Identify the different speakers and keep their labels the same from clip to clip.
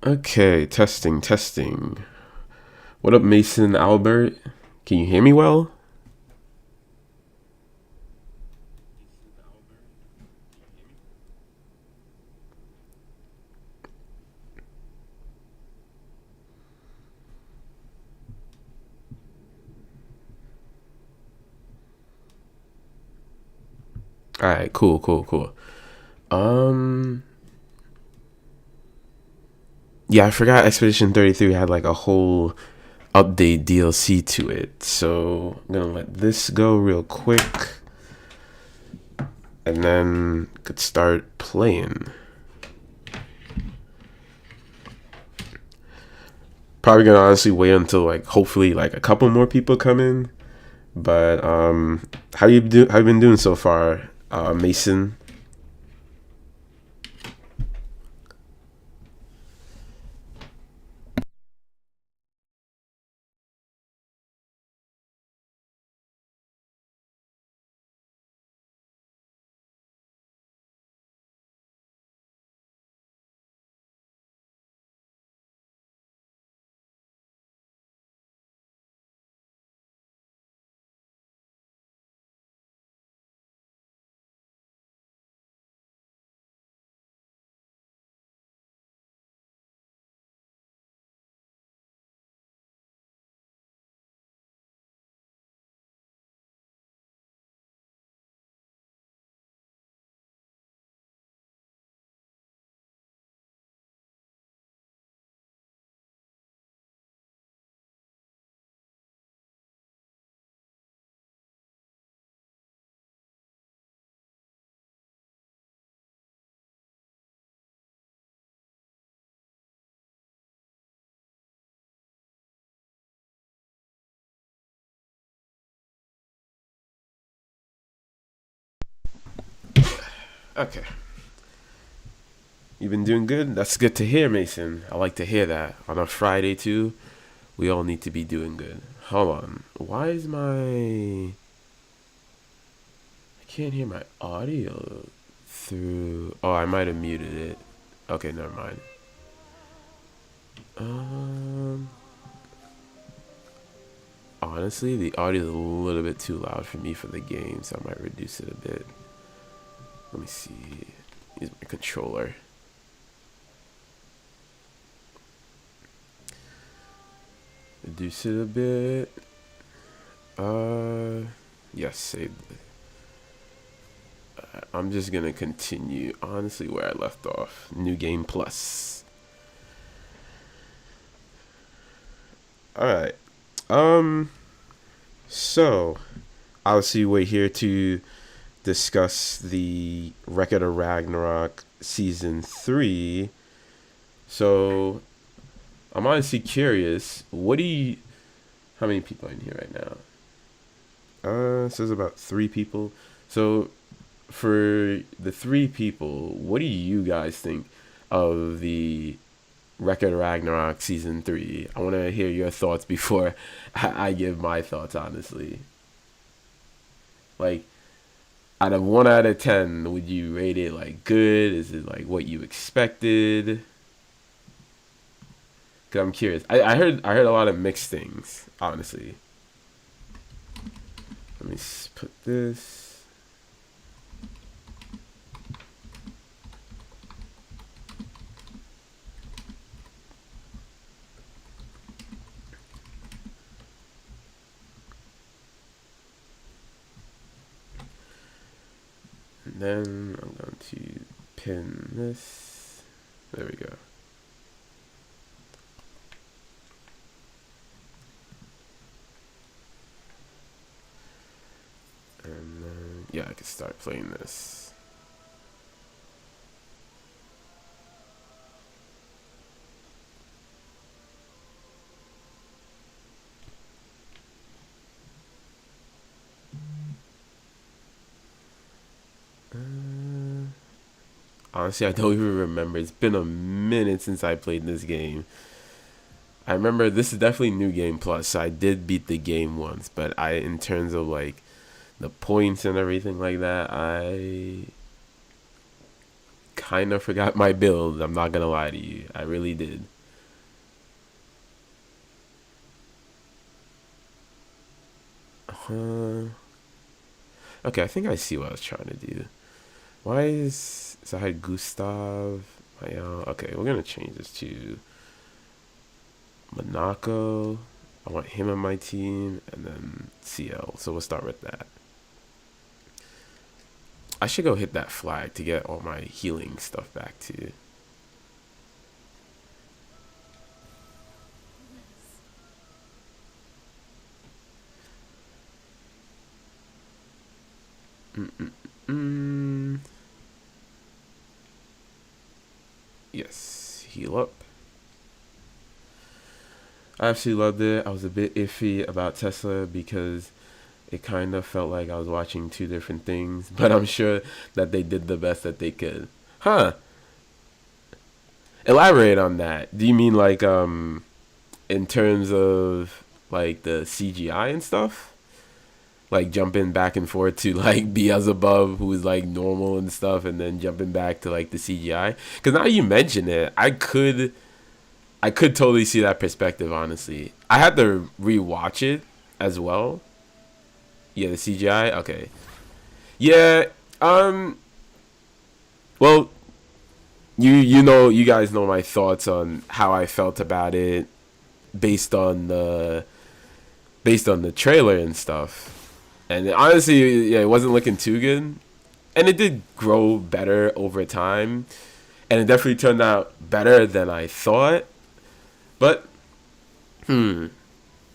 Speaker 1: Okay, testing, testing. What up, Mason Albert? Can you hear me well? All right, cool, cool, cool. Um, yeah, I forgot Expedition 33 had like a whole update DLC to it. So I'm gonna let this go real quick, and then could start playing. Probably gonna honestly wait until like hopefully like a couple more people come in. But how you been doing so far, Mason? Okay. You've been doing good? That's good to hear, Mason. I like to hear that. On a Friday, too, we all need to be doing good. Hold on. Why is my. I can't hear my audio through. Oh, I might have muted it. Okay, never mind. Um. Honestly, the audio is a little bit too loud for me for the game, so I might reduce it a bit. Let me see. Use my controller. Reduce it a bit. Yes, save. I'm just gonna continue honestly where I left off. New game plus. All right. Um. So, obviously, we're here to discuss the Record of Ragnarok season 3. So, I'm honestly curious. What do you? How many people are in here right now? It says about 3 people. So, for the 3 people, what do you guys think of the Record of Ragnarok season 3? I want to hear your thoughts before I give my thoughts. Honestly, like out of 1 out of 10, would you rate it like good? Is it like what you expected? Cause I'm curious. I heard a lot of mixed things. Honestly, let me put this. And then I'm going to pin this. There we go. And then, yeah, I can start playing this. Honestly, I don't even remember. It's been a minute since I played this game. I remember this is definitely New Game Plus. So I did beat the game once, but in terms of like the points and everything like that, I kind of forgot my build. I'm not gonna lie to you. I really did. Okay, I think I see what I was trying to do. Why is so I had Gustav? Okay, we're gonna change this to Monaco. I want him on my team, and then CL. So we'll start with that. I should go hit that flag to get all my healing stuff back too. Mm-mm-mm. Yes, heal up. I absolutely loved it. I was a bit iffy about Tesla because it kind of felt like I was watching two different things, but I'm sure that they did the best that they could. Huh. Elaborate on that. Do you mean like in terms of like the CGI and stuff? Like jumping back and forth to like Beelzebub, who is like normal and stuff, and then jumping back to like the CGI. Because now you mention it, I could totally see that perspective. Honestly, I had to rewatch it as well. Yeah, the CGI. Okay. Yeah. Well, you guys know my thoughts on how I felt about it based on the trailer and stuff. And honestly, yeah, it wasn't looking too good. And it did grow better over time. And it definitely turned out better than I thought. But, yeah,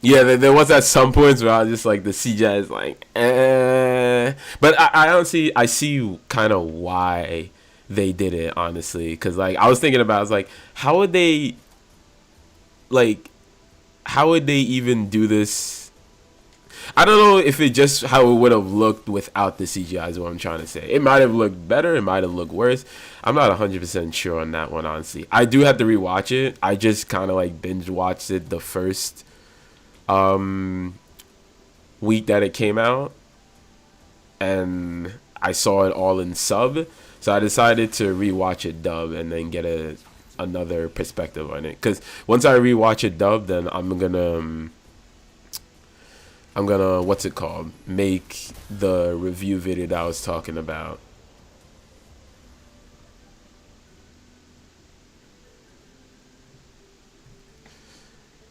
Speaker 1: there was at some points where I was just like, the CGI is like, eh. But I honestly, I see kind of why they did it, honestly. Because, like, I was thinking about, I was like, like, how would they even do this? I don't know if it just how it would have looked without the CGI is what I'm trying to say. It might have looked better. It might have looked worse. I'm not 100% sure on that one, honestly. I do have to rewatch it. I just kind of like binge watched it the first week that it came out. And I saw it all in sub. So I decided to rewatch it dub and then get another perspective on it. Because once I rewatch it dub, then I'm gonna what's it called? Make the review video that I was talking about.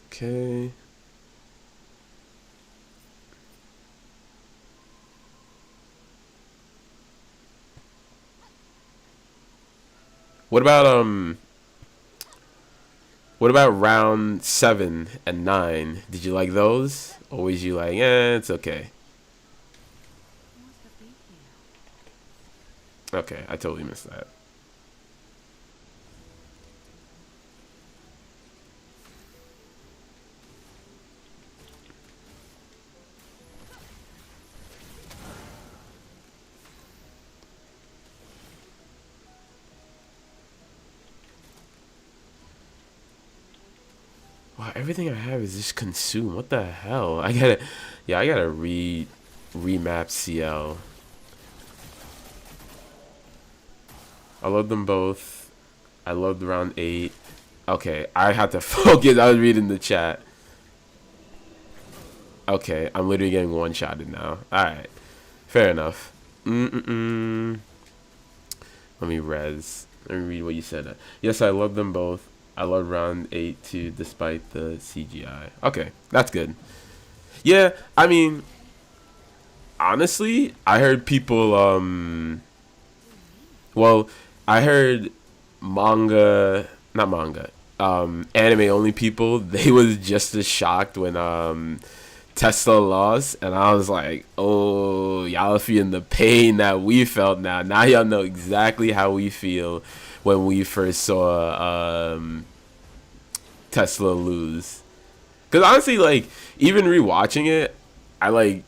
Speaker 1: Okay. What about round 7 and 9? Did you like those? Or was you like, it's okay? Okay, I totally missed that. Wow, everything I have is just consumed. What the hell? I gotta remap CL. I love them both. I loved round 8. Okay, I had to focus. I was reading the chat. Okay, I'm literally getting one-shotted now. Alright, fair enough. Let me res. Let me read what you said. Yes, I love them both. I love round 8 too, despite the CGI. Okay, that's good. Yeah, I mean, honestly, I heard people, well, I heard not manga, anime only people, they was just as shocked when, Tesla lost, and I was like, oh, y'all feeling the pain that we felt now. Now y'all know exactly how we feel when we first saw Tesla lose. Because honestly, like, even rewatching it, I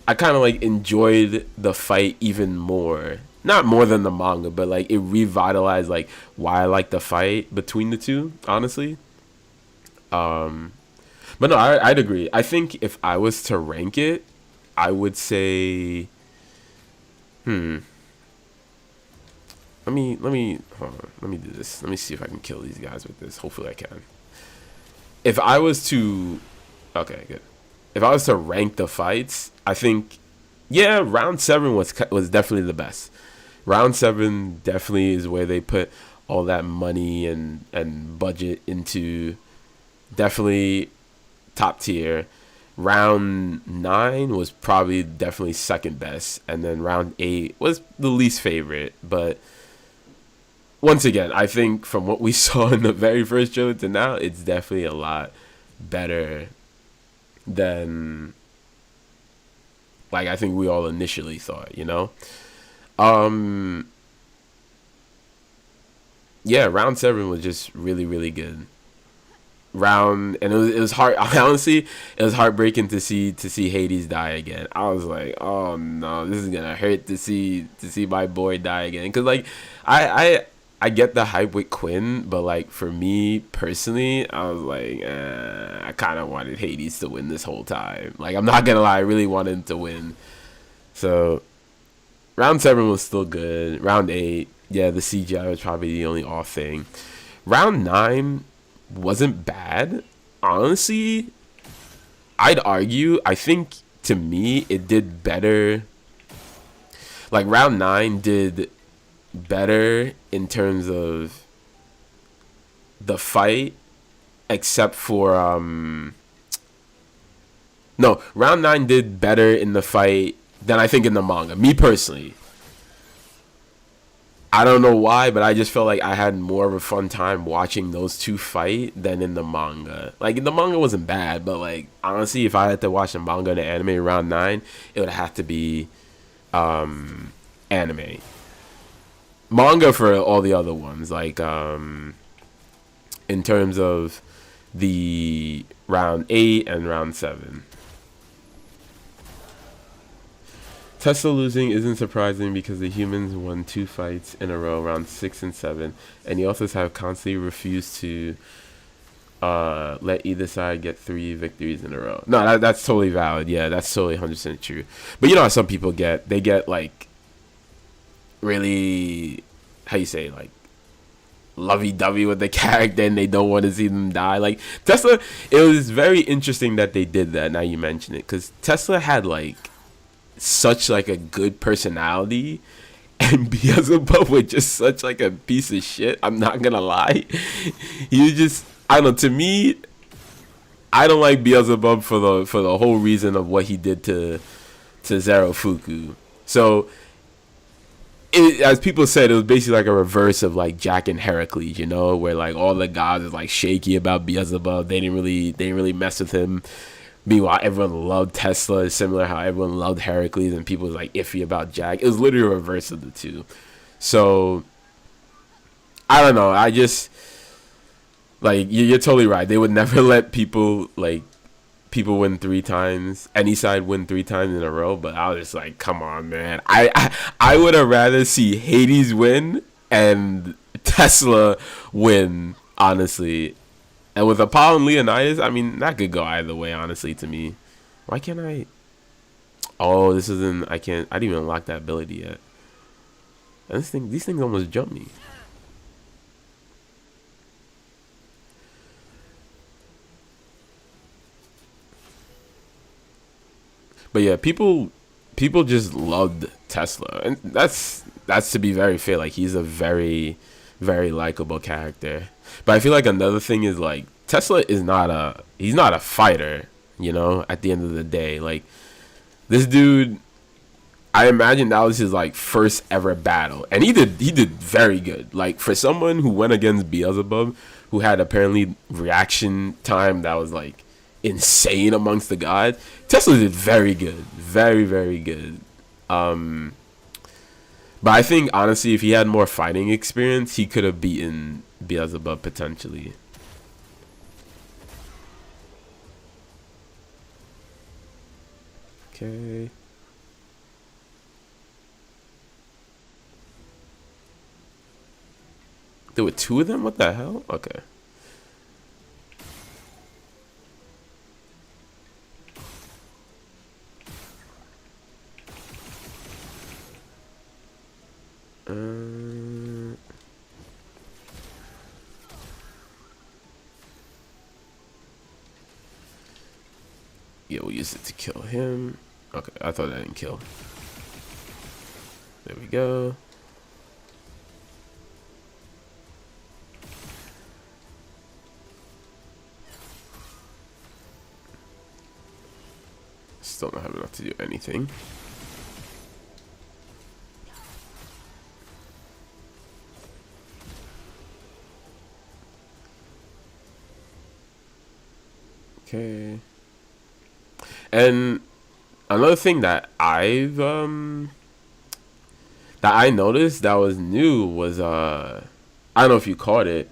Speaker 1: kind of like enjoyed the fight even more. Not more than the manga, but like it revitalized like why I like the fight between the two, honestly. But no, I'd agree. I think if I was to rank it, I would say, let me hold on. Let me do this. Let me see if I can kill these guys with this. Hopefully I can. If I was to, okay, good. If I was to rank the fights, I think Yeah, round seven was definitely the best. Round seven definitely is where they put all that money and budget into. Definitely top tier. Round nine was probably definitely second best, and then round eight was the least favorite. But once again, I think from what we saw in the very first trailer to now, it's definitely a lot better than like I think we all initially thought. Um, yeah, round seven was just really really good. Round and it was hard. Honestly, it was heartbreaking to see Hades die again. I was like, oh no, this is gonna hurt to see my boy die again. Because like, I I get the hype with Quinn, but like for me personally, I was like, I kind of wanted Hades to win this whole time. Like I'm not gonna lie, I really wanted him to win. So round seven was still good. Round eight, yeah, the CGI was probably the only off thing. Round nine wasn't bad. Honestly, I'd argue. I think to me it did better. Like round nine did better in terms of the fight, except for no, round nine did better in the fight than I think in the manga. Me personally, I don't know why, but I just felt like I had more of a fun time watching those two fight than in the manga. Like the manga wasn't bad, but like honestly, if I had to watch the manga and the anime around nine, it would have to be anime. Manga for all the other ones, like in terms of the round eight and round seven. Tesla losing isn't surprising because the humans won two fights in a row, round six and seven, and the authors have constantly refused to let either side get three victories in a row. No, that's totally valid. Yeah, that's totally 100% true. But you know how some people they get like really, how you say, like lovey-dovey with the character and they don't want to see them die. Like Tesla, it was very interesting that they did that. Now you mention it, because Tesla had like such like a good personality, and Beelzebub was just such like a piece of shit. I'm not gonna lie. He was just, I don't know, to me, I don't like Beelzebub for the whole reason of what he did to Zerofuku. So as people said, it was basically like a reverse of like Jack and Heracles, where like all the gods is like shaky about Beelzebub. They didn't really mess with him. Meanwhile, everyone loved Tesla, similar how everyone loved Heracles, and people was like iffy about Jack. It was literally a reverse of the two. So I don't know. I just like you're totally right. They would never let people win three times, any side win three times in a row. But I was just like, come on, man. I would have rather see Hades win and Tesla win, honestly. And with Apollo and Leonidas, I mean, that could go either way, honestly, to me. Why can't I? Oh, this isn't. I didn't even unlock that ability yet. And these things almost jumped me. But yeah, people just loved Tesla, and that's to be very fair. Like he's a very very likable character. But I feel like another thing is like Tesla is he's not a fighter. At the end of the day, like this dude, I imagine that was his like first ever battle, and he did very good. Like for someone who went against Beelzebub, who had apparently reaction time that was like insane amongst the gods, Tesla did very good, very very good. But I think honestly, if he had more fighting experience, he could have beaten Beelzebub potentially. Okay. There were two of them? What the hell? Okay. Yeah, we'll use it to kill him. Okay, I thought that didn't kill. There we go. Still don't have enough to do anything. Okay. And another thing that I noticed that was new was I don't know if you caught it,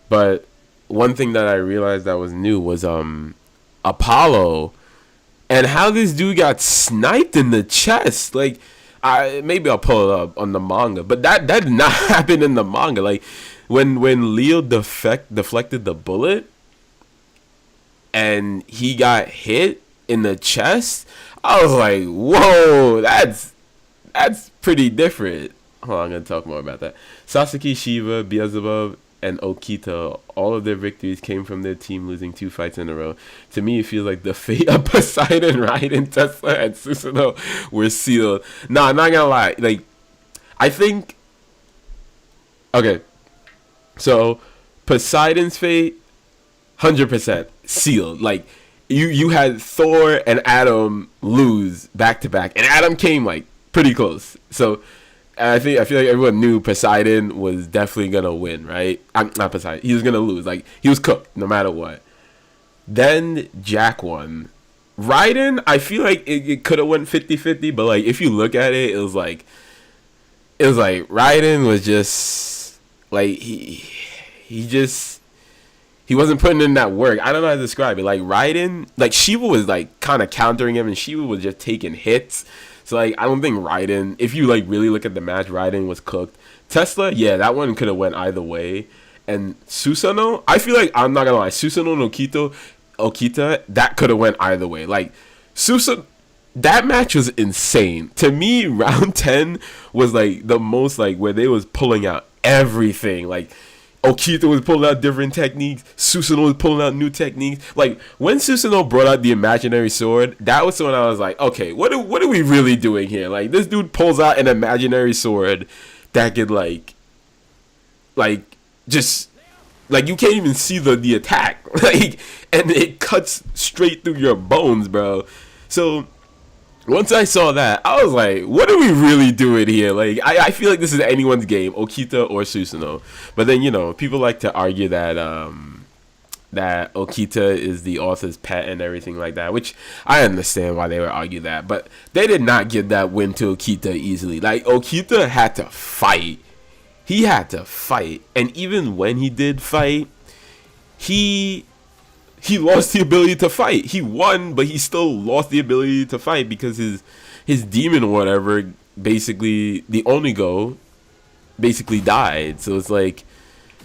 Speaker 1: but one thing that I realized that was new was Apollo and how this dude got sniped in the chest. Like, maybe I'll pull it up on the manga, but that did not happen in the manga. Like when Leo deflected the bullet and he got hit in the chest, I was like, whoa, that's pretty different. Hold on, I'm gonna talk more about that. Sasuke, Shiva, Beelzebub, and Okita, all of their victories came from their team losing 2 fights in a row. To me, it feels like the fate of Poseidon, Raiden, Tesla, and Susanoo were sealed. Nah, I'm not gonna lie. Like, I think... Okay. So, Poseidon's fate, 100% sealed. Like, you had Thor and Adam lose back-to-back. And Adam came, like, pretty close. So... I feel like everyone knew Poseidon was definitely gonna win, right? Not Poseidon. He was gonna lose. Like, he was cooked no matter what. Then Jack won. Raiden, I feel like it could have went 50-50, but like if you look at it, it was like Raiden was just like he wasn't putting in that work. I don't know how to describe it. Like Raiden, like Shiva was like kind of countering him, and Shiva was just taking hits. So, like, I don't think Raiden, if you, like, really look at the match, Raiden was cooked. Tesla, yeah, that one could have went either way. And Susanoo, I feel like, I'm not going to lie, Susanoo and Okita, that could have went either way. Like, that match was insane. To me, round 10 was, like, the most, like, where they was pulling out everything. Like, Okita was pulling out different techniques. Susanoo was pulling out new techniques. Like, when Susanoo brought out the imaginary sword, that was when I was like, okay, what are we really doing here? Like, this dude pulls out an imaginary sword that could, like, just, like, you can't even see the attack. Like, and it cuts straight through your bones, bro. So... once I saw that, I was like, what are we really doing here? Like, I feel like this is anyone's game, Okita or Susanoo. But then, you know, people like to argue that that Okita is the author's pet and everything like that, which I understand why they would argue that. But they did not give that win to Okita easily. Like, Okita had to fight. He had to fight. And even when he did fight, he lost the ability to fight. He won, but he still lost the ability to fight because his demon or whatever, basically, the Onigo, basically died. So it's like,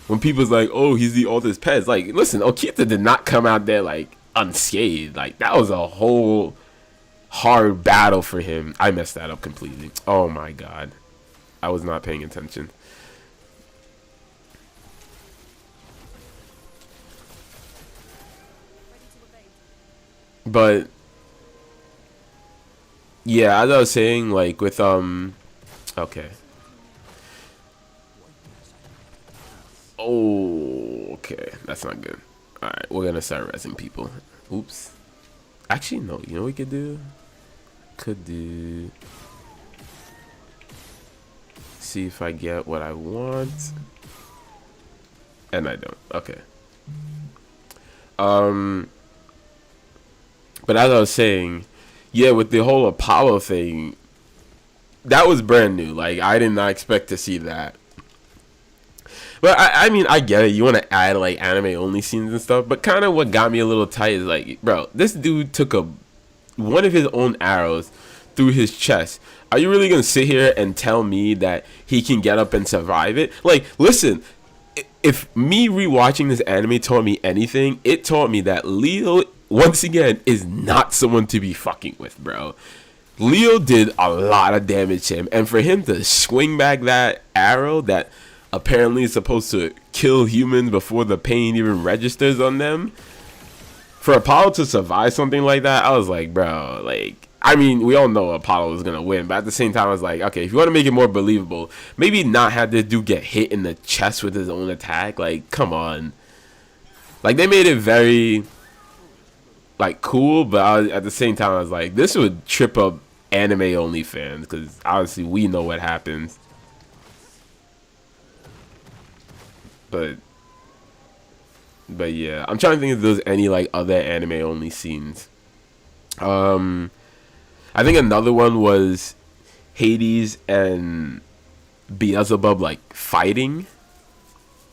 Speaker 1: when people's like, oh, he's the author's pet, it's like, listen, Okita did not come out there, like, unscathed. Like, that was a whole hard battle for him. I messed that up completely. Oh, my God. I was not paying attention. But yeah, as I was saying, like with okay. Oh, okay, that's not good. All right, we're gonna start resing people. Oops. Actually, no. You know what we could do? Could do. See if I get what I want, and I don't. Okay. But as I was saying, yeah, with the whole Apollo thing, that was brand new. Like, I did not expect to see that. But, I mean, I get it. You want to add, like, anime-only scenes and stuff. But kind of what got me a little tight is, like, bro, this dude took one of his own arrows through his chest. Are you really going to sit here and tell me that he can get up and survive it? Like, listen, if me rewatching this anime taught me anything, it taught me that Leo... once again, is not someone to be fucking with, bro. Leo did a lot of damage to him. And for him to swing back that arrow that apparently is supposed to kill humans before the pain even registers on them. For Apollo to survive something like that, I was like, bro, like, I mean, we all know Apollo was gonna win, but at the same time, I was like, okay, if you want to make it more believable, maybe not have this dude get hit in the chest with his own attack. Like, come on. Like, they made it very, like, cool, but at the same time, I was like, this would trip up anime only fans, because obviously we know what happens. But yeah, I'm trying to think if there's any like other anime only scenes. I think another one was Hades and Beelzebub like fighting.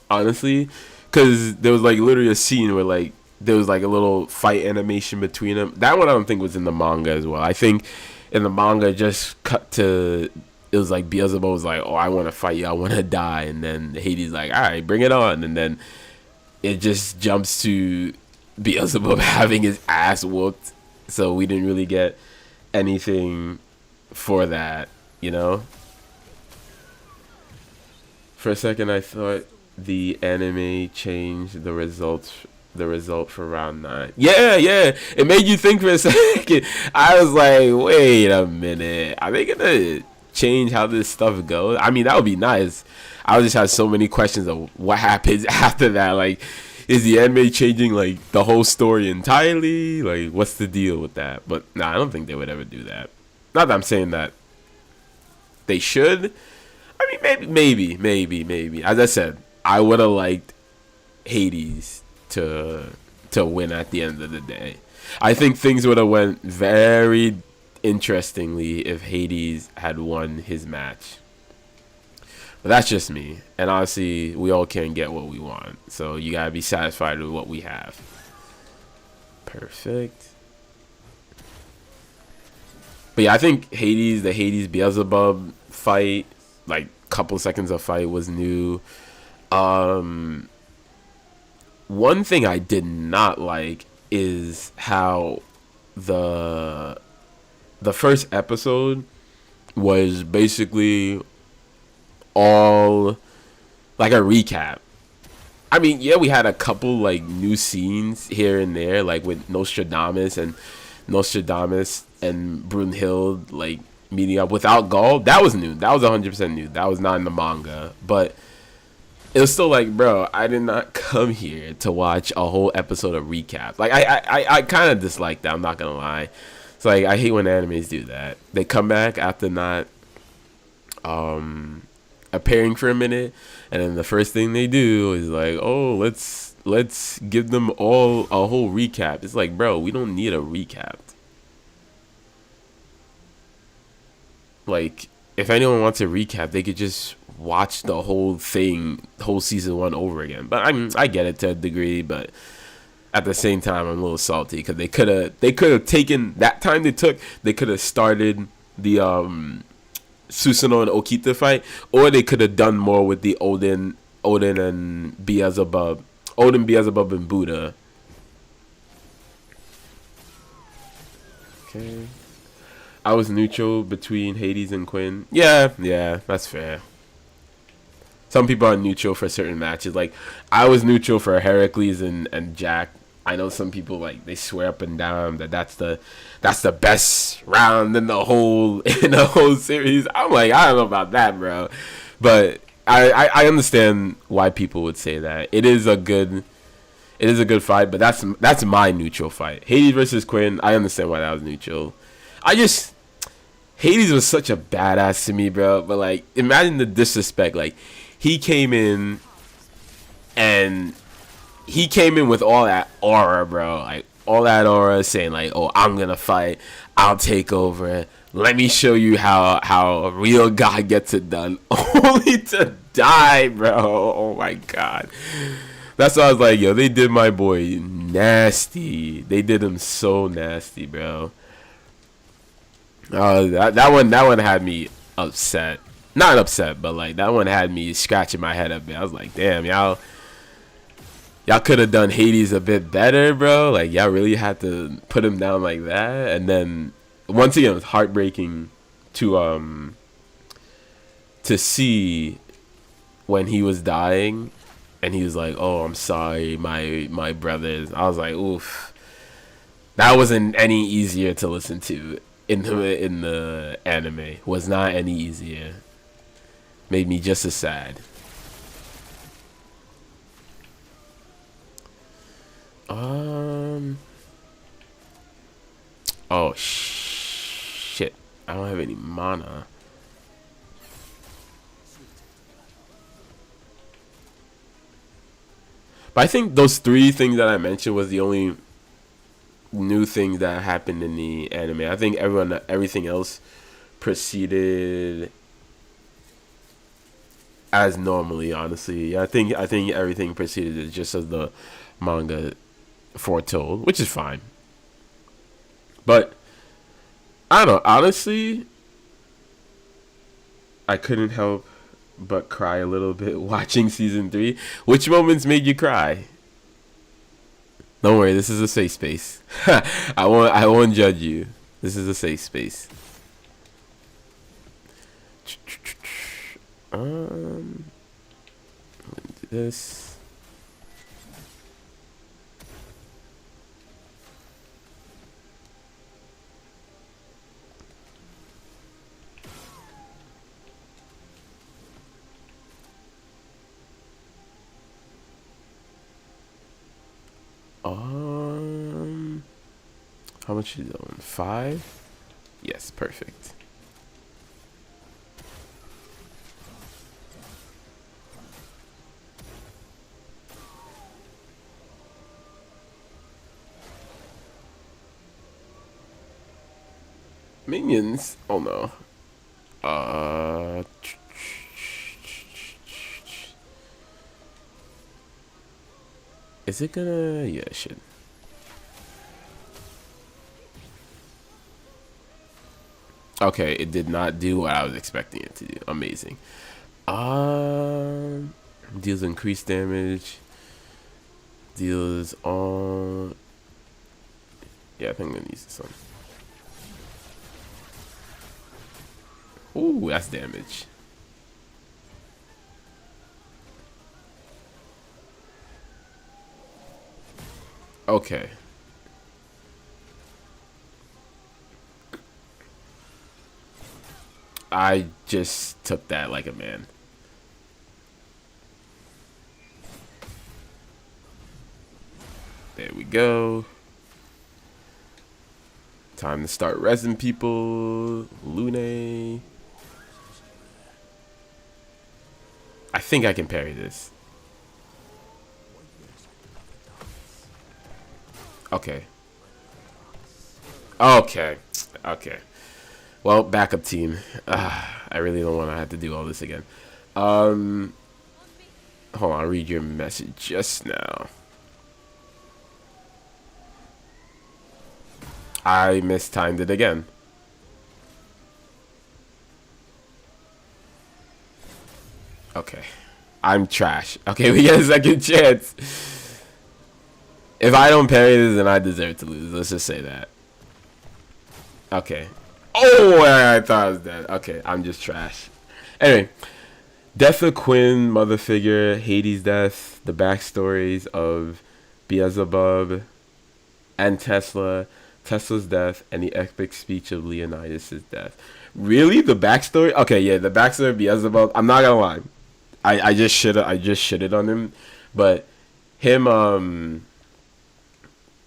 Speaker 1: Honestly, because there was like literally a scene where like there was like a little fight animation between them. That one I don't think was in the manga as well. I think in the manga just cut to, it was like Beelzebub was like, "Oh, I want to fight you. I want to die," and then Hades like, "All right, bring it on," and then it just jumps to Beelzebub having his ass whooped. So we didn't really get anything for that, you know? For a second, I thought the anime changed the result for round 9. Yeah, it made you think for a second. I was like, wait a minute, are they gonna change how this stuff goes? I mean, that would be nice. I just had so many questions of what happens after that. Like, is the anime changing like the whole story entirely? Like, what's the deal with that? But nah, I don't think they would ever do that. Not that I'm saying that they should. I mean, maybe. As I said, I would have liked Hades to win at the end of the day. I think things would have went very interestingly if Hades had won his match. But that's just me. And honestly, we all can't get what we want. So you gotta be satisfied with what we have. Perfect. But yeah, I think the Hades Beelzebub fight, like couple seconds of fight was new. One thing I did not like is how the first episode was basically all like a recap. I mean, yeah, we had a couple like new scenes here and there, like with Nostradamus and Brunhild like meeting up without Gaul. That was new. That was 100% new. That was not in the manga, but it was still like, bro, I did not come here to watch a whole episode of recap. Like, I kind of dislike that. I'm not gonna lie. It's like, I hate when animes do that. They come back after not appearing for a minute, and then the first thing they do is like, oh, let's give them all a whole recap. It's like, bro, we don't need a recap. Like, if anyone wants a recap, they could just watch the whole thing, whole season 1 over again. But I mean, I get it to a degree, but at the same time, I'm a little salty because they could have taken that time they took. They could have started the Susanoo and Okita fight, or they could have done more with the Odin and Beelzebub, and Buddha. Okay. I was neutral between Hades and Quinn. Yeah, that's fair. Some people are neutral for certain matches. Like, I was neutral for Heracles and Jack. I know some people, like, they swear up and down that that's the best round in the whole series. I'm like, I don't know about that, bro. But I understand why people would say that. It is a good fight, but that's my neutral fight. Hades versus Quinn, I understand why that was neutral. Hades was such a badass to me, bro. But like, imagine the disrespect. Like, he came in with all that aura, bro. Like, all that aura saying like, oh, I'm gonna fight, I'll take over, let me show you how a real god gets it done. Only to die, bro. Oh my god. That's why I was like, yo, they did my boy nasty. They did him so nasty, bro. That one had me upset. Not upset, but like, that one had me scratching my head a bit. I was like, damn, y'all could have done Hades a bit better, bro. Like, y'all really had to put him down like that. And then once again, it was heartbreaking to see when he was dying and he was like, oh, I'm sorry, my brothers. I was like, oof. That wasn't any easier to listen to. in the anime was not any easier. Made me just as sad. Oh shit! I don't have any mana. But I think those three things that I mentioned was the only new thing that happened in the anime. I think everything else proceeded as normally. Honestly, I think everything proceeded just as the manga foretold, which is fine. But I don't know. Honestly, I couldn't help but cry a little bit watching season 3. Which moments made you cry? Don't worry, this is a safe space. I won't judge you. This is a safe space. This. How much is it on? 5? Yes, perfect. Minions? Oh no. Is it gonna? Yeah, it should. Okay, it did not do what I was expecting it to do. Amazing. Deals increased damage. Deals on. Yeah, I think I'm gonna use this one. Ooh, that's damage. Okay. I just took that like a man. There we go. Time to start resin people. Lune. I think I can parry this. Okay. Okay. Okay. Well, backup team. I really don't want to have to do all this again. Hold on, I'll read your message just now. I mistimed it again. Okay. I'm trash. Okay, we get a second chance. If I don't parry this, then I deserve to lose. Let's just say that. Okay. Oh, I thought I was dead. Okay, I'm just trash. Anyway, death of Quinn, mother figure, Hades' death, the backstories of Beelzebub and Tesla, Tesla's death, and the epic speech of Leonidas' death. Really? The backstory? Okay, yeah, the backstory of Beelzebub. I'm not gonna lie. I just shitted on him. But him,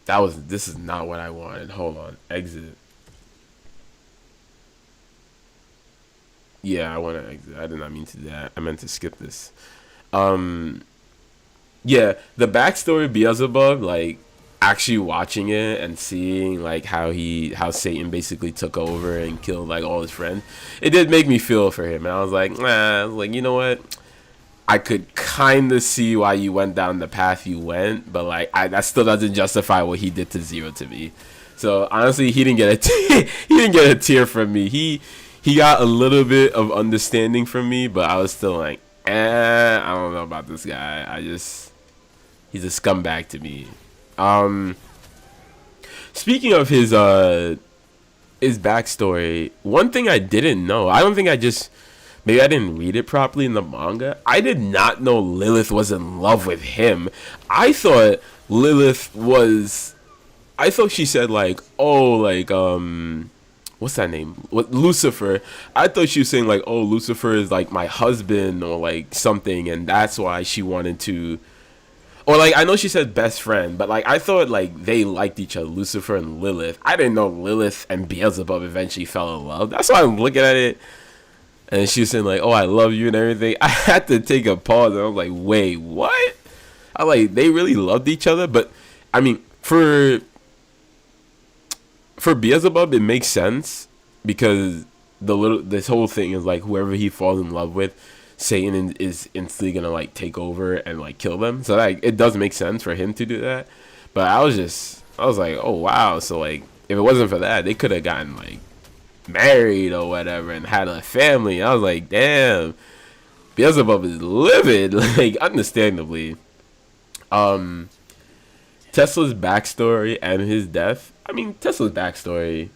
Speaker 1: this is not what I wanted. Hold on. Exit. Yeah, I want to exit. I did not mean to do that. I meant to skip this. Yeah, the backstory of Beelzebub, like actually watching it and seeing like how Satan basically took over and killed like all his friends, it did make me feel for him. And I was like, nah, like, you know what? I could kind of see why you went down the path you went, but like that still doesn't justify what he did to Zero to me. So honestly, he didn't get he didn't get a tear from me. He got a little bit of understanding from me, but I was still like, I don't know about this guy. He's a scumbag to me. Speaking of his backstory, one thing I didn't know, maybe I didn't read it properly in the manga. I did not know Lilith was in love with him. I thought she said like, oh, like, what's that name? What, Lucifer. I thought she was saying like, oh, Lucifer is like my husband or like something, and that's why she wanted to. Or like I know she said best friend, but like I thought like they liked each other, Lucifer and Lilith. I didn't know Lilith and Beelzebub eventually fell in love. That's why I'm looking at it. And she was saying like, "Oh, I love you" and everything. I had to take a pause, and I was like, "Wait, what?" I like they really loved each other, but I mean, for Beelzebub, it makes sense because this whole thing is like whoever he falls in love with, Satan is instantly gonna like take over and like kill them. So like it does make sense for him to do that. But I was like, oh wow. So like if it wasn't for that, they could have gotten like married or whatever and had a family. I was like, damn, Beelzebub is livid, like understandably. Tesla's backstory and his death. I mean, Tesla's backstory.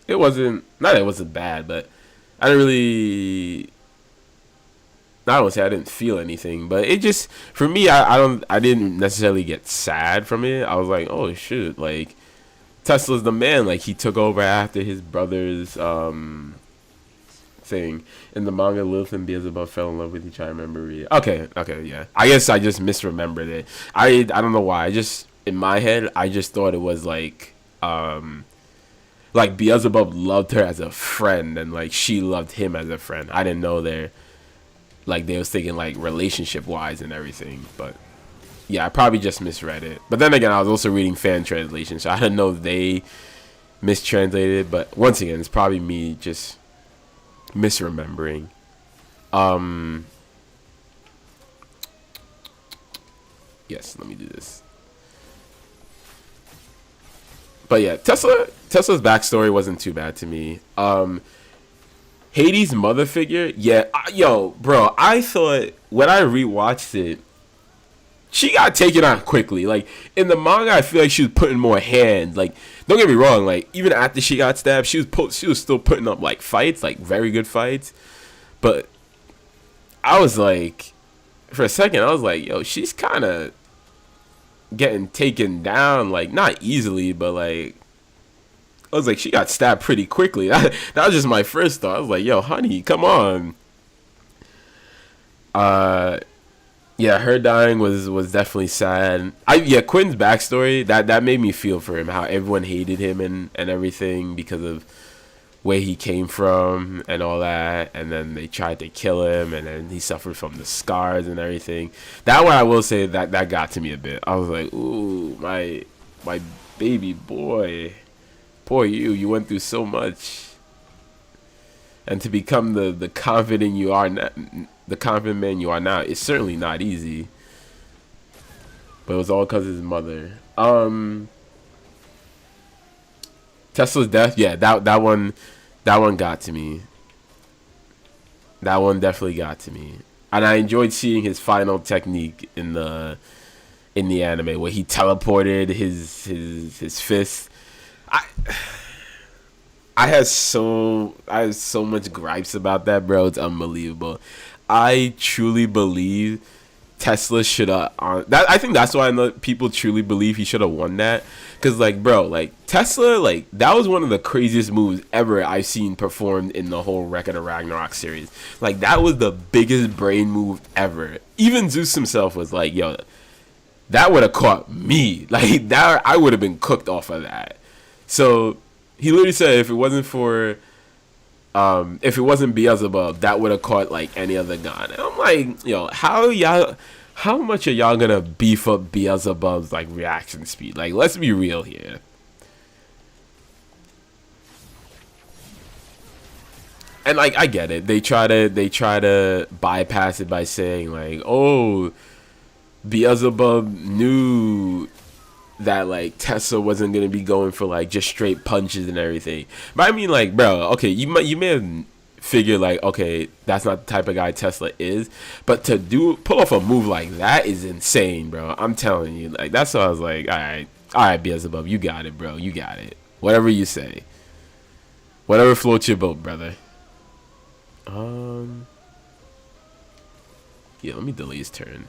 Speaker 1: It wasn't not that it wasn't bad, but I didn't really. I don't say I didn't feel anything, but it just for me, I didn't necessarily get sad from it. I was like, oh shoot, like Tesla's the man. Like he took over after his brother's thing in the manga. Lilith and Beelzebub fell in love with each other. I remember reading. Okay, yeah. I guess I just misremembered it. I don't know why. I just in my head I just thought it was like Beelzebub loved her as a friend and like she loved him as a friend. I didn't know they was thinking like relationship wise and everything, but yeah, I probably just misread it. But then again, I was also reading fan translation, so I didn't know they mistranslated. But once again, it's probably me just misremembering. Yes, let me do this. But yeah, Tesla's backstory wasn't too bad to me. Hades' mother figure, yeah, yo, bro, I thought when I rewatched it, she got taken on quickly. Like in the manga, I feel like she was putting more hands. Like, don't get me wrong, like even after she got stabbed, she was still putting up like fights, like very good fights. But I was like, for a second, I was like, yo, she's kind of getting taken down, like not easily, but like I was like, she got stabbed pretty quickly. That was just my first thought. I was like, yo, honey, come on. Yeah, her dying was definitely sad. Quinn's backstory, that made me feel for him, how everyone hated him and everything because of where he came from and all that, and then they tried to kill him, and then he suffered from the scars and everything. That one I will say that got to me a bit. I was like, ooh, my baby boy. Poor you went through so much. And to become the confident you are now, the confident man you are now, it's certainly not easy. But it was all because of his mother. Tesla's death, yeah, that one got to me. That one definitely got to me. And I enjoyed seeing his final technique in the anime where he teleported his fist. I had so much gripes about that, bro. It's unbelievable. I truly believe Tesla should have. I think that's why I know people truly believe he should have won that. Cause like, bro, like Tesla, like that was one of the craziest moves ever I've seen performed in the whole Record of Ragnarok series. Like that was the biggest brain move ever. Even Zeus himself was like, yo, that would have caught me. Like that, I would have been cooked off of that. So he literally said if it wasn't Beelzebub, that would have caught like any other gun. And I'm like, yo, how much are y'all gonna beef up Beelzebub's like reaction speed? Like, let's be real here. And like, I get it. They try to bypass it by saying like, oh, Beelzebub knew that like Tesla wasn't gonna be going for like just straight punches and everything. But I mean, like, bro, okay, you may have figured like, okay, that's not the type of guy Tesla is, but to pull off a move like that is insane, bro. I'm telling you, like that's why I was like, all right, Beelzebub, you got it, bro, you got it. Whatever you say, whatever floats your boat, brother. Yeah, let me delay his turn.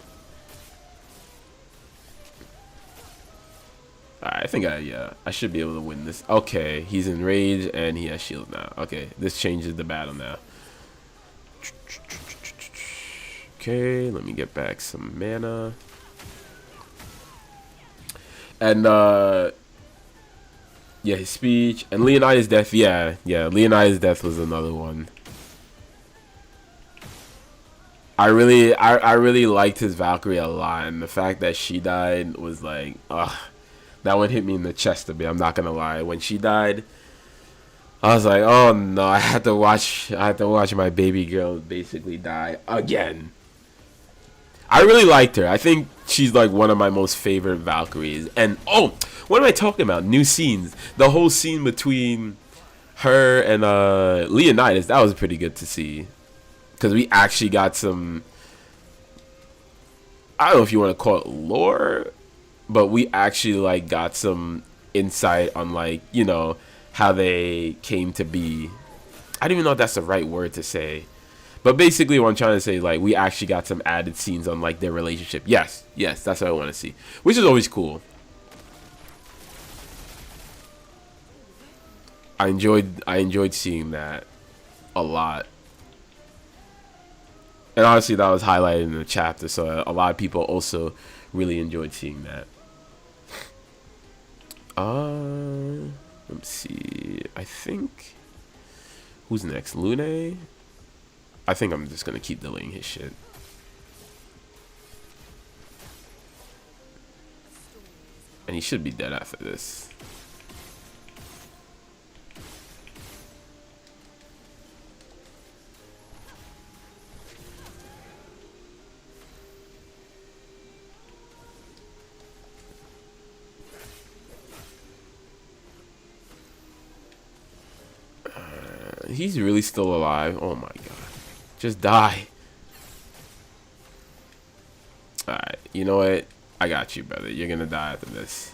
Speaker 1: I think I should be able to win this. Okay, he's in rage and he has shield now. Okay, this changes the battle now. Okay, let me get back some mana. And yeah, his speech and Leonidas' death. Yeah, Leonidas' death was another one. I really liked his Valkyrie a lot, and the fact that she died was like, ugh, that one hit me in the chest a bit. I'm not gonna lie. When she died, I was like, oh no, I had to watch my baby girl basically die again. I really liked her. I think she's like one of my most favorite Valkyries. And oh, what am I talking about? New scenes. The whole scene between her and Leonidas, that was pretty good to see. Because we actually got some, I don't know if you want to call it lore, but we actually like got some insight on like, you know, how they came to be. I don't even know if that's the right word to say. But basically what I'm trying to say, like, we actually got some added scenes on like their relationship. Yes, that's what I want to see. Which is always cool. I enjoyed seeing that a lot. And honestly, that was highlighted in the chapter, so a lot of people also really enjoyed seeing that. Let's see. I think who's next? Lune. I think I'm just gonna keep delaying his shit. And he should be dead after this. He's really still alive. Oh my god. Just die. Alright, you know what? I got you, brother. You're gonna die after this.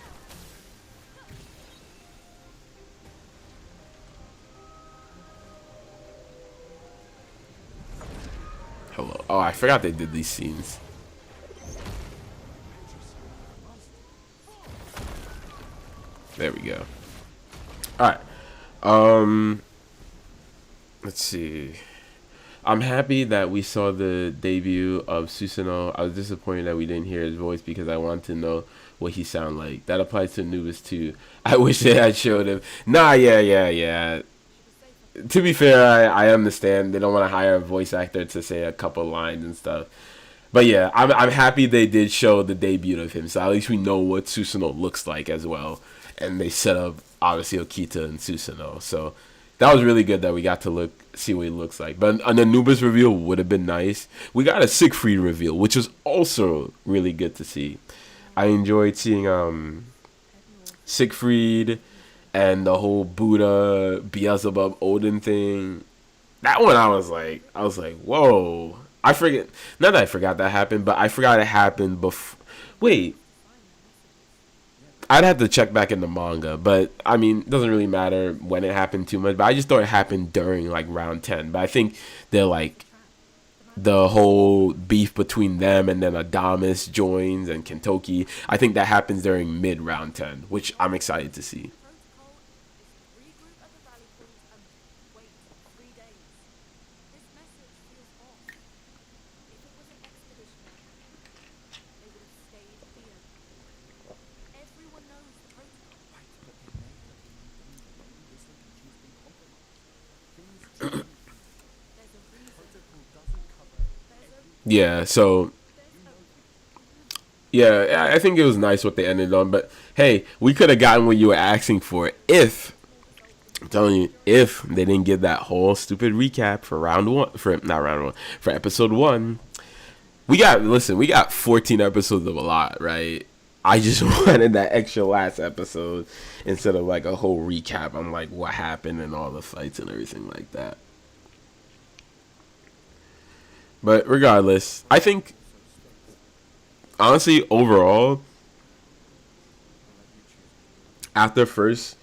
Speaker 1: Hello. Oh, I forgot they did these scenes. There we go. Alright. Let's see. I'm happy that we saw the debut of Susanoo. I was disappointed that we didn't hear his voice because I wanted to know what he sounded like. That applies to Anubis too. I wish they had showed him. Nah, yeah. To be fair, I understand they don't want to hire a voice actor to say a couple lines and stuff. But yeah, I'm happy they did show the debut of him, so at least we know what Susanoo looks like as well. And they set up obviously Okita and Susanoo, so that was really good that we got to see what he looks like. But an Anubis reveal would have been nice. We got a Siegfried reveal, which was also really good to see. I enjoyed seeing Siegfried and the whole Buddha Beelzebub Odin thing. That one I was like, whoa. I forget. Not that I forgot that happened, but I forgot it happened before. Wait. I'd have to check back in the manga, but I mean, it doesn't really matter when it happened too much. But I just thought it happened during like round 10. But I think they're like the whole beef between them and then Adamas joins and Kentoki. I think that happens during mid round 10, which I'm excited to see. Yeah, so yeah, I think it was nice what they ended on, but hey, we could have gotten what you were asking for if, I'm telling you, if they didn't give that whole stupid recap for round one, for not round one, for episode 1. We got 14 episodes of a lot, right? I just wanted that extra last episode instead of like a whole recap on like what happened and all the fights and everything like that. But regardless, I think honestly overall after first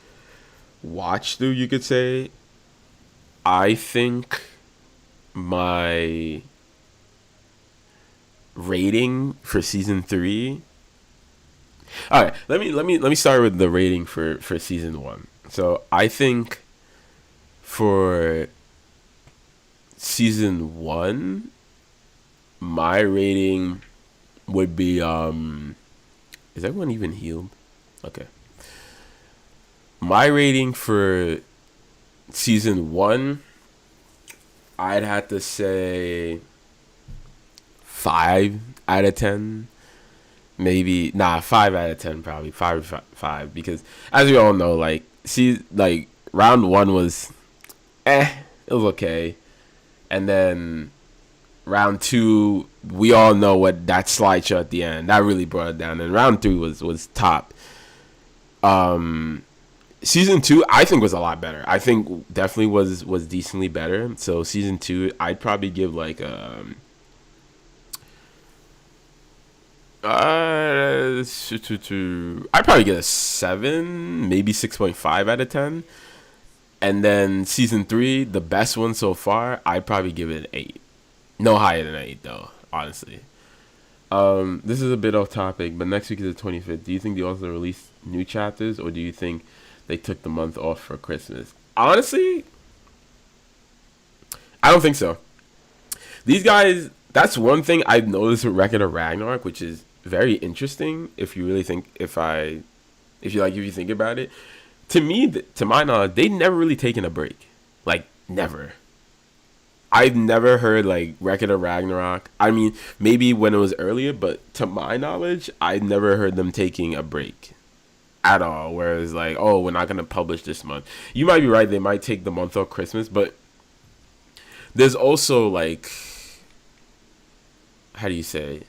Speaker 1: watch through, you could say, I think my rating for season 3, All right, let me start with the rating for season one. So I think for season one, my rating would be is everyone even healed? Okay. My rating for season one, I'd have to say 5 out of 10. Maybe 5 out of 10 probably five because as we all know, like round one was it was okay, and then round two we all know what that slideshow at the end that really brought it down, and round three was top. Season two I think was a lot better. I think definitely was decently better. So season two I'd probably give like I'd probably get a 7, maybe 6.5 out of 10. And then season three, the best one so far, I'd probably give it an 8. No higher than 8 though, honestly. This is a bit off topic, but next week is the 25th. Do you think they also release new chapters, or do you think they took the month off for Christmas? Honestly, I don't think so. These guys, that's one thing I've noticed with Record of Ragnarok, which is very interesting if you really think if you think about it. To me, to my knowledge, they never really taken a break. Like never. I've never heard like Record of Ragnarok. I mean, maybe when it was earlier, but to my knowledge, I've never heard them taking a break at all. Whereas like, oh, we're not gonna publish this month. You might be right. They might take the month off Christmas, but there's also like, how do you say?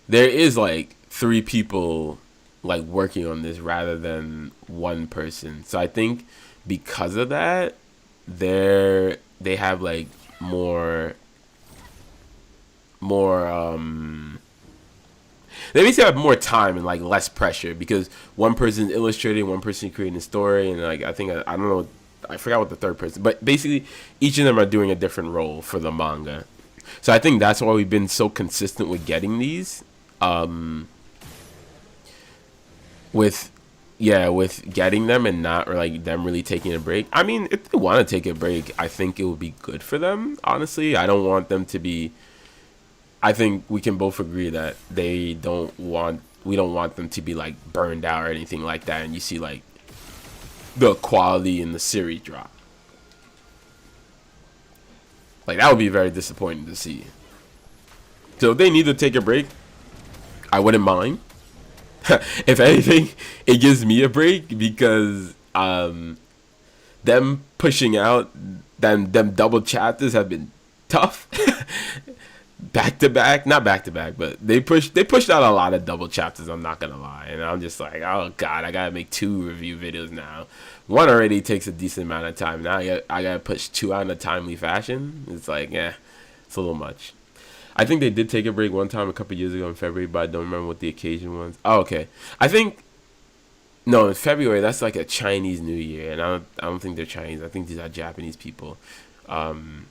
Speaker 1: There is like 3 people like working on this rather than one person. So I think because of that, they have like more they basically have more time and like less pressure because one person's illustrating, one person creating a story, and like I think I don't know, I forgot what the third person, but basically each of them are doing a different role for the manga. So I think that's why we've been so consistent with getting these. With getting them and not or like them really taking a break. I mean, if they want to take a break, I think it would be good for them. Honestly, I don't want them to be. I think we can both agree that we don't want them to be like burned out or anything like that. And you see like the quality in the series drop. Like that would be very disappointing to see. So if they need to take a break, I wouldn't mind. If anything, it gives me a break because them pushing out them double chapters have been tough. Back to back, not back to back, but they pushed out a lot of double chapters, I'm not gonna lie. And I'm just like, oh god, I gotta make 2 review videos now. One already takes a decent amount of time. Now I gotta push 2 out in a timely fashion. It's like, it's a little much. I think they did take a break one time a couple years ago in February, but I don't remember what the occasion was. Oh, okay. I think no, in February that's like a Chinese New Year, and I don't think they're Chinese. I think these are Japanese people. Who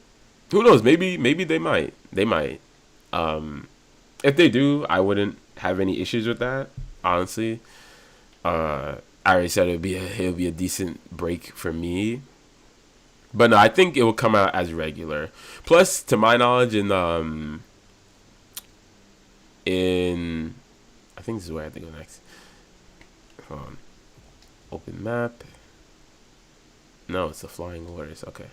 Speaker 1: knows? Maybe they might. They might. If they do, I wouldn't have any issues with that. Honestly, I already said it'll be a decent break for me. But no, I think it will come out as regular. Plus, to my knowledge, in I think this is where I have to go next. Hold on. Open map. No, it's the flying orders. Okay.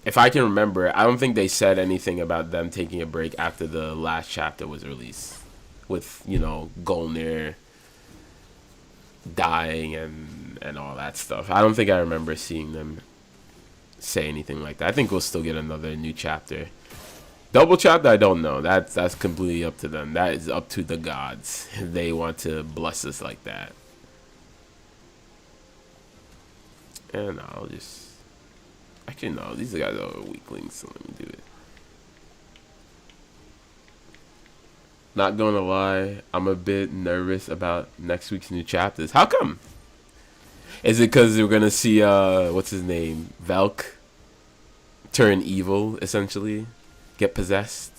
Speaker 1: If I can remember, I don't think they said anything about them taking a break after the last chapter was released. With, Golnir dying and all that stuff. I don't think I remember seeing them say anything like that. I think we'll still get another new chapter. Double chapter, I don't know. That's completely up to them. That is up to the gods. They want to bless us like that. And I'll just... Actually, no. These guys are weaklings, so let me do it. Not gonna lie, I'm a bit nervous about next week's new chapters. How come? Is it because we're gonna see, what's his name? Velk turn evil, essentially? Get possessed?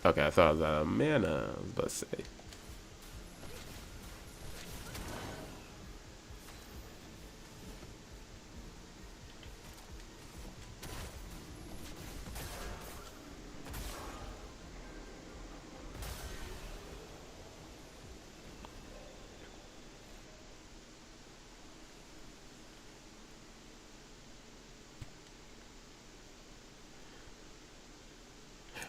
Speaker 1: Okay, I thought I was out of mana. I was about to say.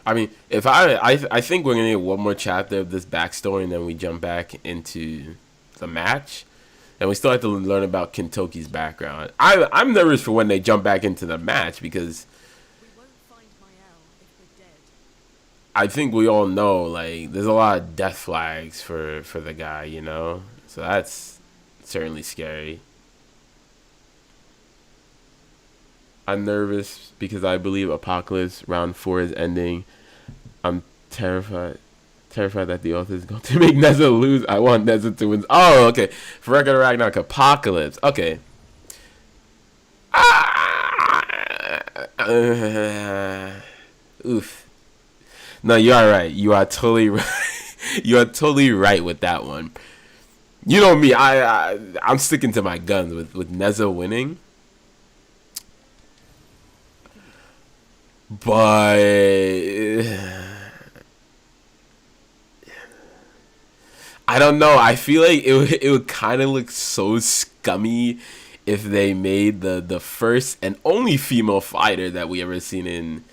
Speaker 1: I mean, if I think we're gonna get one more chapter of this backstory, and then we jump back into the match, and we still have to learn about Kintoki's background. I'm nervous for when they jump back into the match because I think we all know like there's a lot of death flags for the guy, you know. So that's certainly scary. I'm nervous because I believe Apocalypse Round 4 is ending. I'm terrified that the author is going to make Neza lose. I want Neza to win. Oh, okay. For Record of Ragnarok, Apocalypse. Okay. Oof. No, you are right. You are totally right. You are totally right with that one. You know me. I'm sticking to my guns with Neza winning. But I don't know. I feel like it would kind of look so scummy if they made the first and only female fighter that we ever seen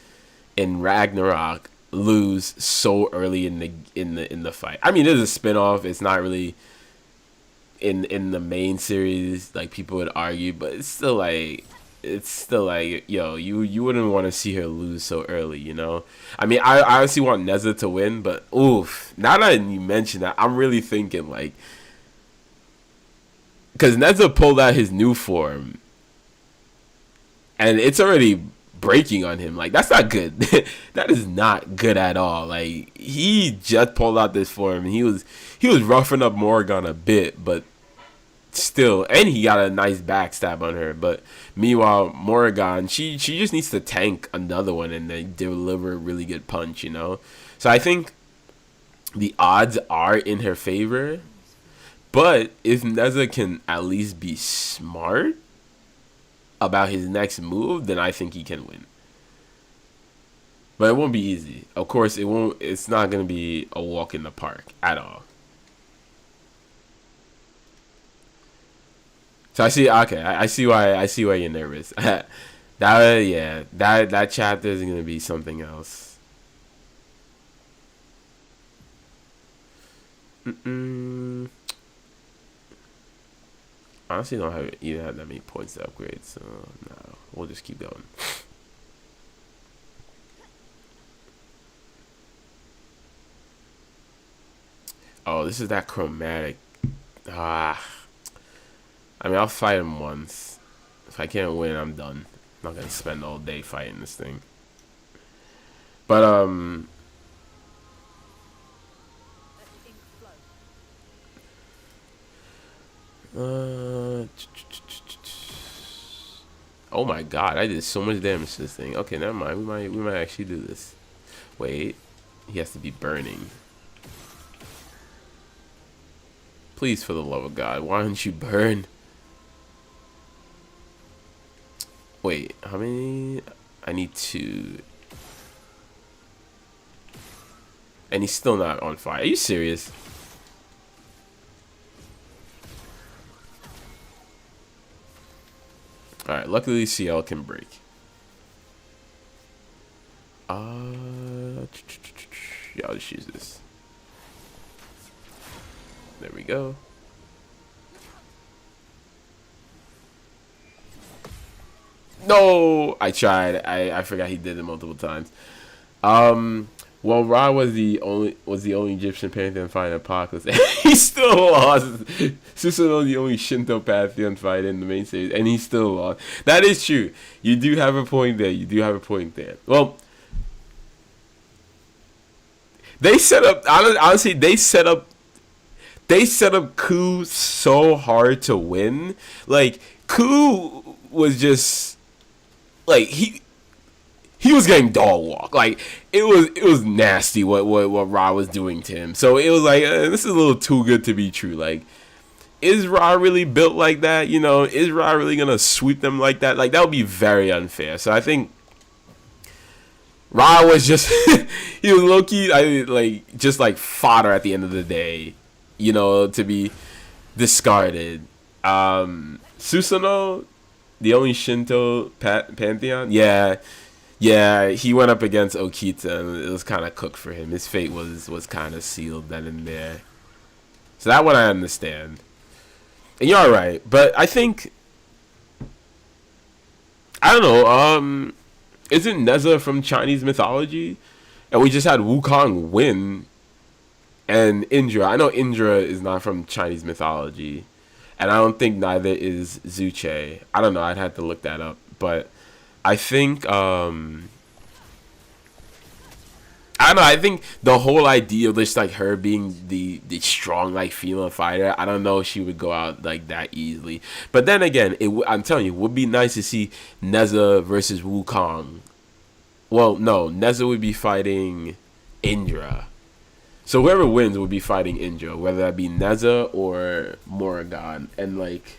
Speaker 1: in Ragnarok lose so early in the fight. I mean, it is a spin-off. It's not really in the main series like people would argue, but it's still like, yo, you wouldn't want to see her lose so early, you know? I mean, I honestly want Neza to win, but oof, now that you mention that, I'm really thinking, like, because Neza pulled out his new form, and it's already breaking on him. Like, that's not good. That is not good at all. Like, he just pulled out this form, and he was roughing up Morrigan a bit, but still, and he got a nice backstab on her. But meanwhile, Morrigan, she just needs to tank another one and then deliver a really good punch, you know. So I think the odds are in her favor. But if Neza can at least be smart about his next move, then I think he can win. But it won't be easy. Of course, it won't. It's not gonna be a walk in the park at all. So I see. Okay, I see why. I see why you're nervous. That chapter is gonna be something else. Honestly, don't have even have that many points to upgrade, so no, we'll just keep going. Oh, this is that chromatic. Ah, I mean, I'll fight him once. If I can't win, I'm done. I'm not gonna spend all day fighting this thing. But oh my god, I did so much damage to this thing. Okay, never mind. We might actually do this. Wait, he has to be burning. Please, for the love of God, why don't you burn? Wait, how many? I need 2. And he's still not on fire. Are you serious? Alright, luckily CL can break. Yeah, I'll just use this. There we go. No, I tried. I forgot he did it multiple times. Well, Ra was the only Egyptian pantheon fight in Apocalypse. He still lost. Susanoo the only Shinto pantheon fight in the main series, and he still lost. That is true. You do have a point there. You do have a point there. Well, they set up. Honestly, they set up Ku so hard to win. Like, Ku was just like he he was getting dog walk. Like it was nasty what Ra was doing to him. So it was like this is a little too good to be true. Like, is Ra really built like that? You know, is Ra really gonna sweep them like that? Like, that would be very unfair. So I think Ra was just he was low key, just like fodder at the end of the day, you know, to be discarded. Susanoo, the only Shinto pantheon, yeah, he went up against Okita, and it was kind of cooked for him. His fate was kind of sealed then and there. So that one I understand. And you're right, but I think, I don't know. Isn't Neza from Chinese mythology? And we just had Wukong win, and Indra. I know Indra is not from Chinese mythology, and I don't think neither is Zuche. I don't know. I'd have to look that up, but I think I don't know. I think the whole idea of just like her being the strong like female fighter, I don't know if she would go out like that easily. But then again, I'm telling you, it would be nice to see Neza versus Wukong. Well, no, Neza would be fighting Indra. So whoever wins would be fighting Indra, whether that be Neza or Morrigan, and like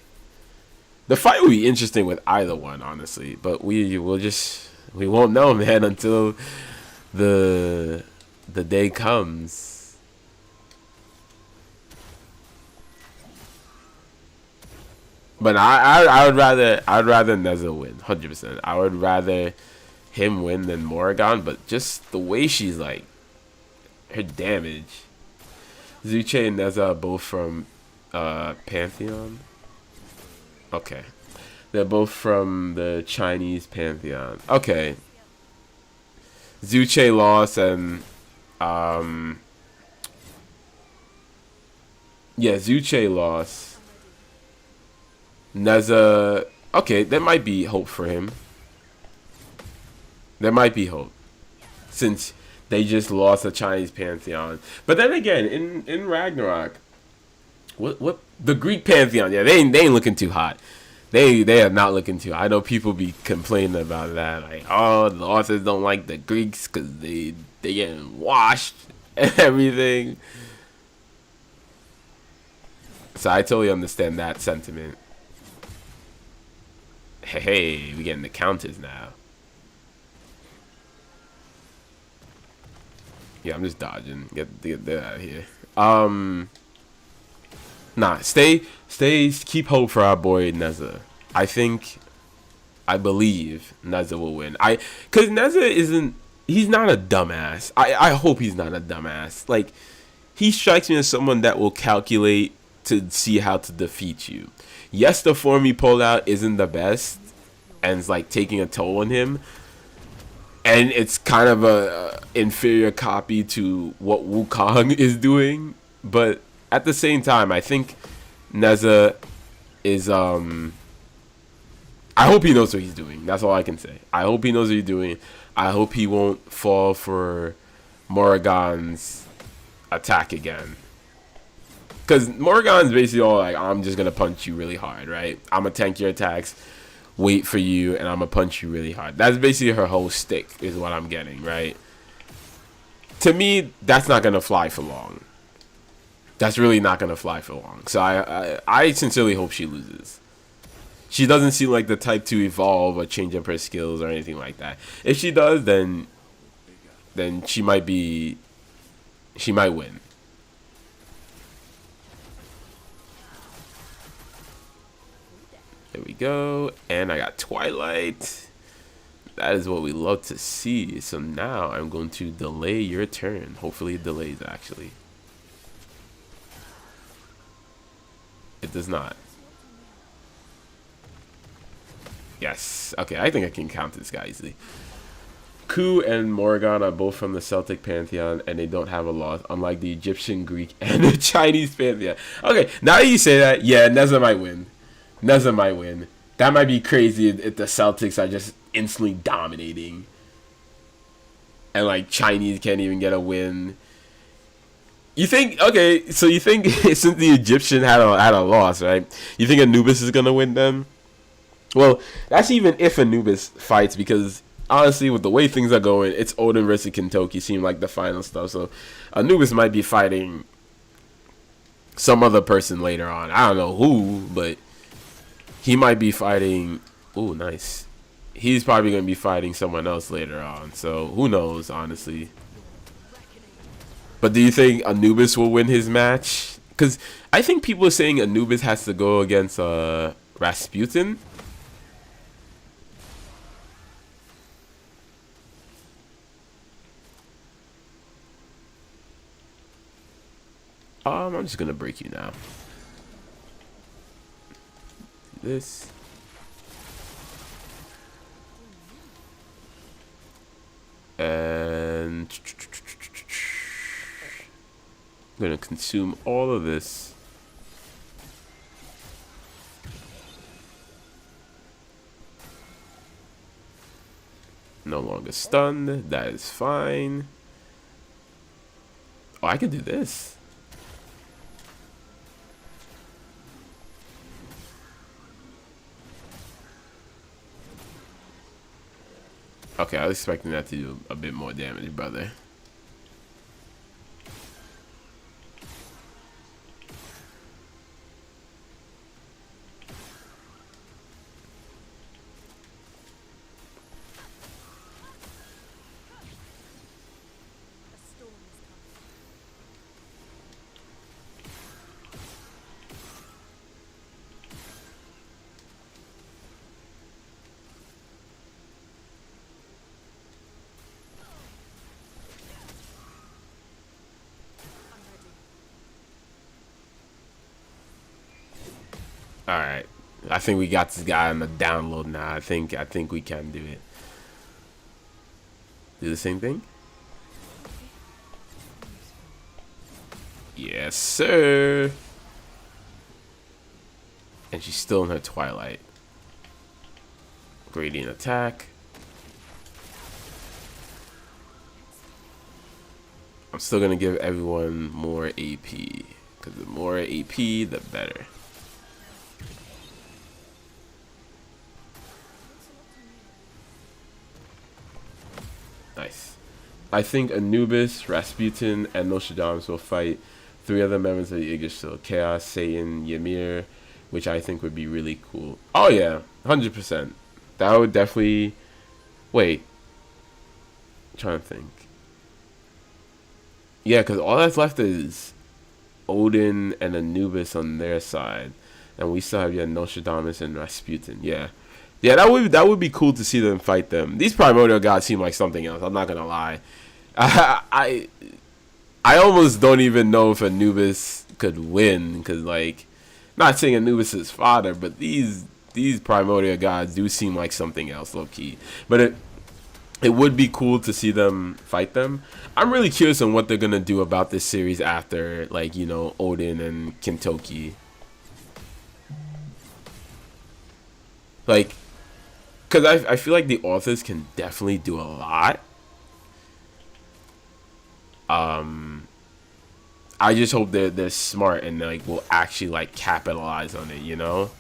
Speaker 1: the fight would be interesting with either one, honestly. But we won't know, man, until the day comes. But I would rather Neza win, 100%. I would rather him win than Morrigan, but just the way she's like, her damage. Zuche and Neza are both from Pantheon. Okay, they're both from the Chinese Pantheon. Okay. Zuche lost, and Zuche lost. Neza, okay, there might be hope for him. There might be hope, since they just lost a Chinese Pantheon. But then again, in Ragnarok, what the Greek Pantheon? Yeah, they ain't looking too hot. They are not looking too. I know people be complaining about that, like, oh, the authors don't like the Greeks because they getting washed and everything. So I totally understand that sentiment. Hey, we getting the counters now. Yeah, I'm just dodging. Get that out of here. Nah, keep hope for our boy Neza. I believe Neza will win. Cause Neza he's not a dumbass. I hope he's not a dumbass. Like, he strikes me as someone that will calculate to see how to defeat you. Yes, the form he pulled out isn't the best, and it's like taking a toll on him. And it's kind of a inferior copy to what Wukong is doing, but at the same time, I think Neza is I hope he knows what he's doing. That's all I can say. I hope he knows what he's doing. I hope he won't fall for Morrigan's attack again. Because Morrigan's basically all like, I'm just going to punch you really hard, right? I'm going to tank your attacks, wait for you, and I'm going to punch you really hard. That's basically her whole stick, is what I'm getting, right? To me, that's not going to fly for long. That's really not going to fly for long. So I sincerely hope she loses. She doesn't seem like the type to evolve or change up her skills or anything like that. If she does, then she might win. There we go. And I got Twilight. That is what we love to see. So now I'm going to delay your turn. Hopefully it delays, actually. It does not. Yes. Okay, I think I can count this guy easily. Ku and Morrigan are both from the Celtic Pantheon, and they don't have a loss, unlike the Egyptian, Greek, and the Chinese Pantheon. Okay, now that you say that, yeah, Neza might win. Neza might win. That might be crazy if the Celtics are just instantly dominating. And, like, Chinese can't even get a win. You think, okay, so you think since the Egyptian had a loss, right? You think Anubis is going to win then? Well, that's even if Anubis fights, because honestly, with the way things are going, it's Odin versus Kentoki seem like the final stuff. So Anubis might be fighting some other person later on. I don't know who, but he might be fighting. Ooh, nice. He's probably going to be fighting someone else later on. So who knows, honestly. But do you think Anubis will win his match? Because I think people are saying Anubis has to go against Rasputin. I'm just going to break you now. This. And I'm going to consume all of this. No longer stunned. That is fine. Oh, I can do this. Okay, I was expecting that to do a bit more damage, brother. All right, I think we got this guy on the download now. I think we can do it. Do the same thing. Yes, sir. And she's still in her twilight. Gradient attack. I'm still gonna give everyone more AP, because the more AP, the better. Nice. I think Anubis, Rasputin, and Nostradamus will fight 3 other members of the Yggdrasil: Chaos, Satan, Ymir, which I think would be really cool. Oh yeah, 100%. That would definitely. Wait. I'm trying to think. Yeah, because all that's left is Odin and Anubis on their side, and we still have Nostradamus and Rasputin. Yeah. Yeah, that would be cool to see them fight them. These primordial gods seem like something else. I'm not gonna lie. I I almost don't even know if Anubis could win, because like, not saying Anubis is father, but these primordial gods do seem like something else, low key. But it would be cool to see them fight them. I'm really curious on what they're gonna do about this series after, like, you know, Odin and Kentoki. Like, because I feel like the authors can definitely do a lot. I just hope they're smart and like will actually like capitalize on it, you know,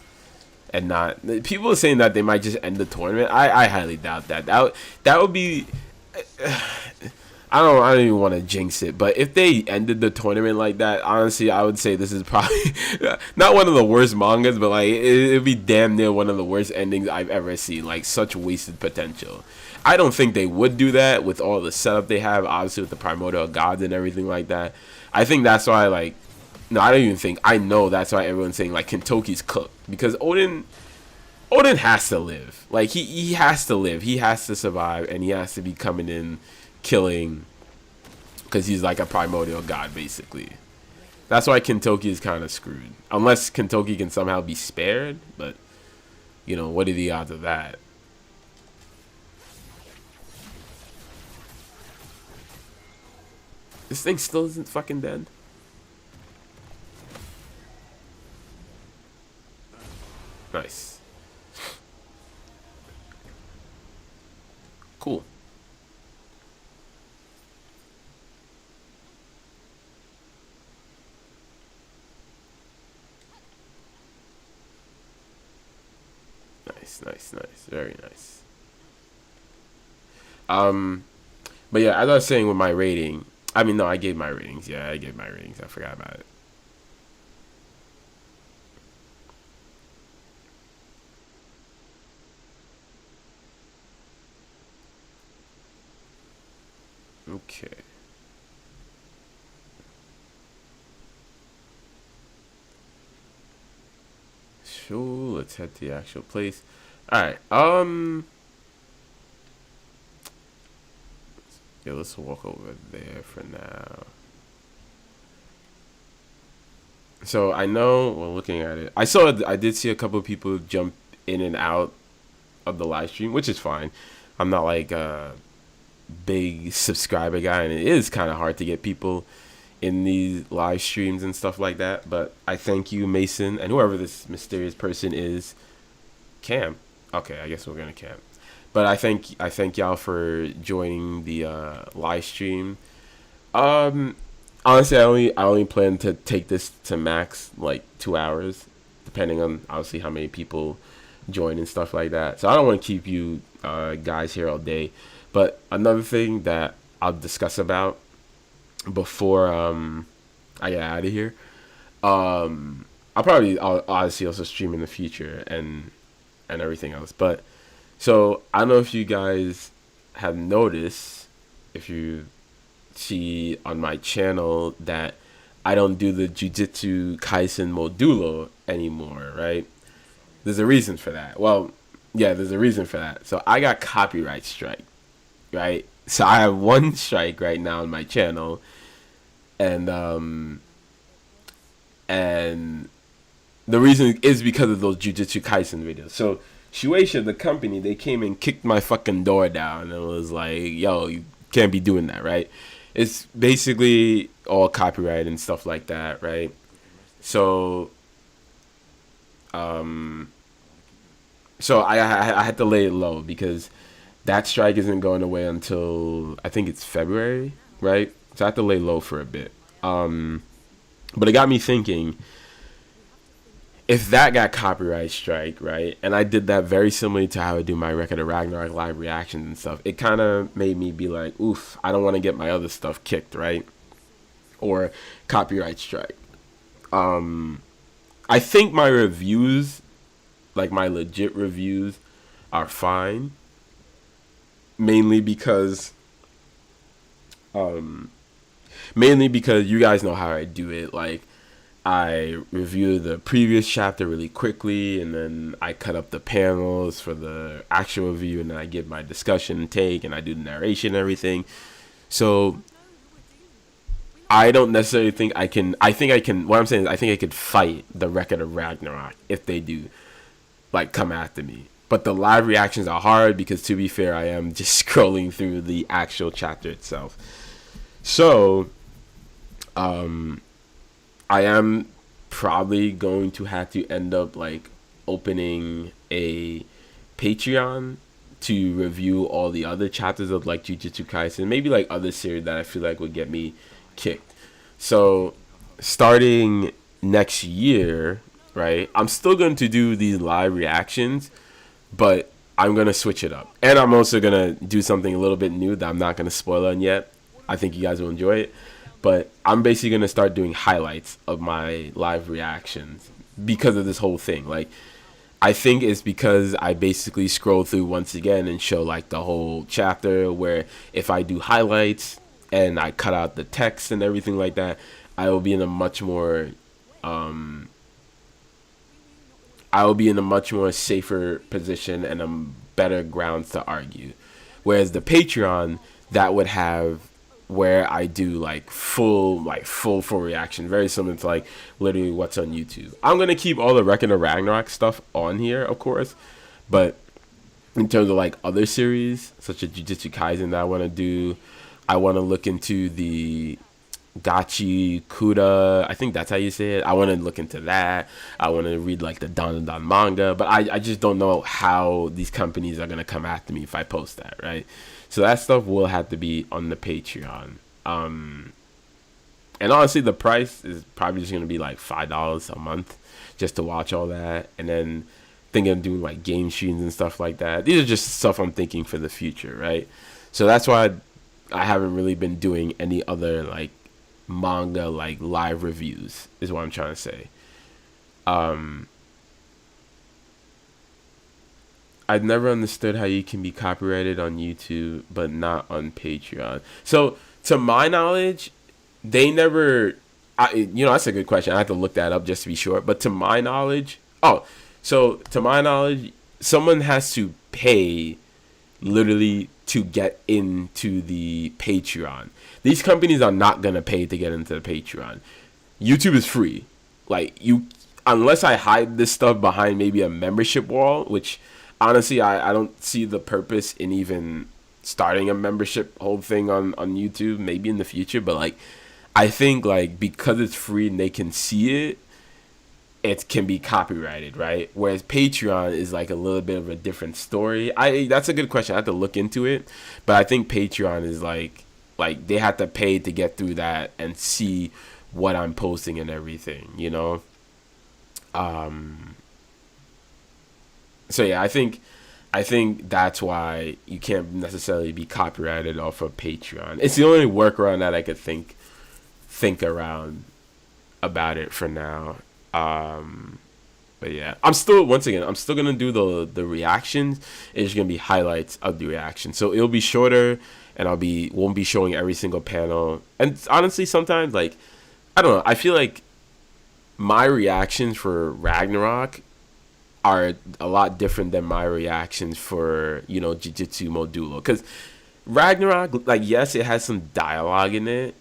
Speaker 1: and not, people are saying that they might just end the tournament. I highly doubt that. That would be. I don't even want to jinx it, but if they ended the tournament like that, honestly, I would say this is probably not one of the worst mangas, but like it'd be damn near one of the worst endings I've ever seen. Like, such wasted potential. I don't think they would do that with all the setup they have, obviously with the primordial gods and everything like that. I think that's why, like, no, I don't even think, I know that's why everyone's saying like Kentoki's cooked, because Odin has to live. Like, he has to live. He has to survive, and he has to be coming in killing, because he's like a primordial god basically. That's why Kentoki is kind of screwed, unless Kentoki can somehow be spared, but you know, what are the odds of that? This thing still isn't fucking dead. Nice. Cool. Nice, nice, nice. Very nice. Um, but yeah, as I was saying with my rating, I mean, no, I gave my ratings. Yeah, I gave my ratings. I forgot about it. Okay. So let's head to the actual place. All right. Yeah, let's walk over there for now. So I know, well, looking at it, I did see a couple of people jump in and out of the live stream, which is fine. I'm not like a big subscriber guy, and it is kind of hard to get people in these live streams and stuff like that. But I thank you, Mason, and whoever this mysterious person is. Camp. Okay, I guess we're gonna camp. But I thank y'all for joining the live stream. Um, Honestly, I only plan to take this to max like 2 hours, depending on obviously how many people join and stuff like that. So I don't want to keep you guys here all day. But another thing that I'll discuss about before I get out of here, I'll obviously also stream in the future and everything else. But so I don't know if you guys have noticed, if you see on my channel, that I don't do the Jujutsu Kaisen Modulo anymore, right? There's a reason for that. Well, yeah, there's a reason for that. So I got copyright strike, right? So I have one strike right now on my channel, and and the reason is because of those Jujutsu Kaisen videos. So Shueisha, the company, they came and kicked my fucking door down and was like, "Yo, you can't be doing that, right?" It's basically all copyright and stuff like that, right? So, um, so I had to lay it low because that strike isn't going away until I think it's February, right? So I had to lay low for a bit. But it got me thinking, if that got copyright strike, right, and I did that very similarly to how I do my Record of Ragnarok live reactions and stuff, it kind of made me be like, oof, I don't want to get my other stuff kicked, right, or copyright strike. I think my reviews, like my legit reviews, are fine, mainly because, um, mainly because you guys know how I do it, like, I review the previous chapter really quickly, and then I cut up the panels for the actual review, and then I give my discussion and take, and I do the narration and everything. So I don't necessarily think I can. I think I can. What I'm saying is, I think I could fight the Record of Ragnarok if they do like come after me. But the live reactions are hard because, to be fair, I am just scrolling through the actual chapter itself. So, um, I am probably going to have to end up like opening a Patreon to review all the other chapters of like Jujutsu Kaisen, maybe like other series that I feel like would get me kicked. So starting next year, right? I'm still going to do these live reactions, but I'm gonna switch it up, and I'm also gonna do something a little bit new that I'm not gonna spoil on yet. I think you guys will enjoy it. But I'm basically gonna start doing highlights of my live reactions because of this whole thing. Like, I think it's because I basically scroll through once again and show like the whole chapter. Where if I do highlights and I cut out the text and everything like that, I will be in a much more, um, I will be in a much more safer position and a better grounds to argue. Whereas the Patreon, that would have where I do like full reaction, very similar to like literally what's on YouTube. I'm gonna keep all the Record of Ragnarok stuff on here, of course, but in terms of like other series such as Jujutsu Kaisen that I want to do, I want to look into the Gachi Kuda. I think that's how you say it. I want to look into that. I want to read like the Don manga, but I just don't know how these companies are gonna come after me if I post that, right? So that stuff will have to be on the Patreon. Um, and honestly, the price is probably just gonna be like $5 a month just to watch all that, and then thinking of doing like game streams and stuff like that. These are just stuff I'm thinking for the future, right? So that's why I haven't really been doing any other like manga like live reviews is what I'm trying to say. Um I've never understood how you can be copyrighted on YouTube but not on Patreon. So to my knowledge, they never that's a good question. I have to look that up just to be sure. But to my knowledge, to my knowledge, someone has to pay literally to get into the Patreon. These companies are not gonna pay to get into the Patreon. YouTube is free. Like you, unless I hide this stuff behind maybe a membership wall, which honestly I don't see the purpose in even starting a membership whole thing on YouTube. Maybe in the future, but like I think like because it's free and they can see it, it can be copyrighted, right? Whereas Patreon is like a little bit of a different story. That's a good question. I have to look into it, but I think Patreon is like they have to pay to get through that and see what I'm posting and everything, you know. So yeah, I think that's why you can't necessarily be copyrighted off of Patreon. It's the only workaround that I could think around about it for now. But yeah, I'm still gonna do the reactions. It's gonna be highlights of the reaction, so it'll be shorter, and won't be showing every single panel. And honestly, sometimes like I don't know, I feel like my reactions for Ragnarok are a lot different than my reactions for Jujutsu Modulo, because Ragnarok, like, yes, it has some dialogue in it,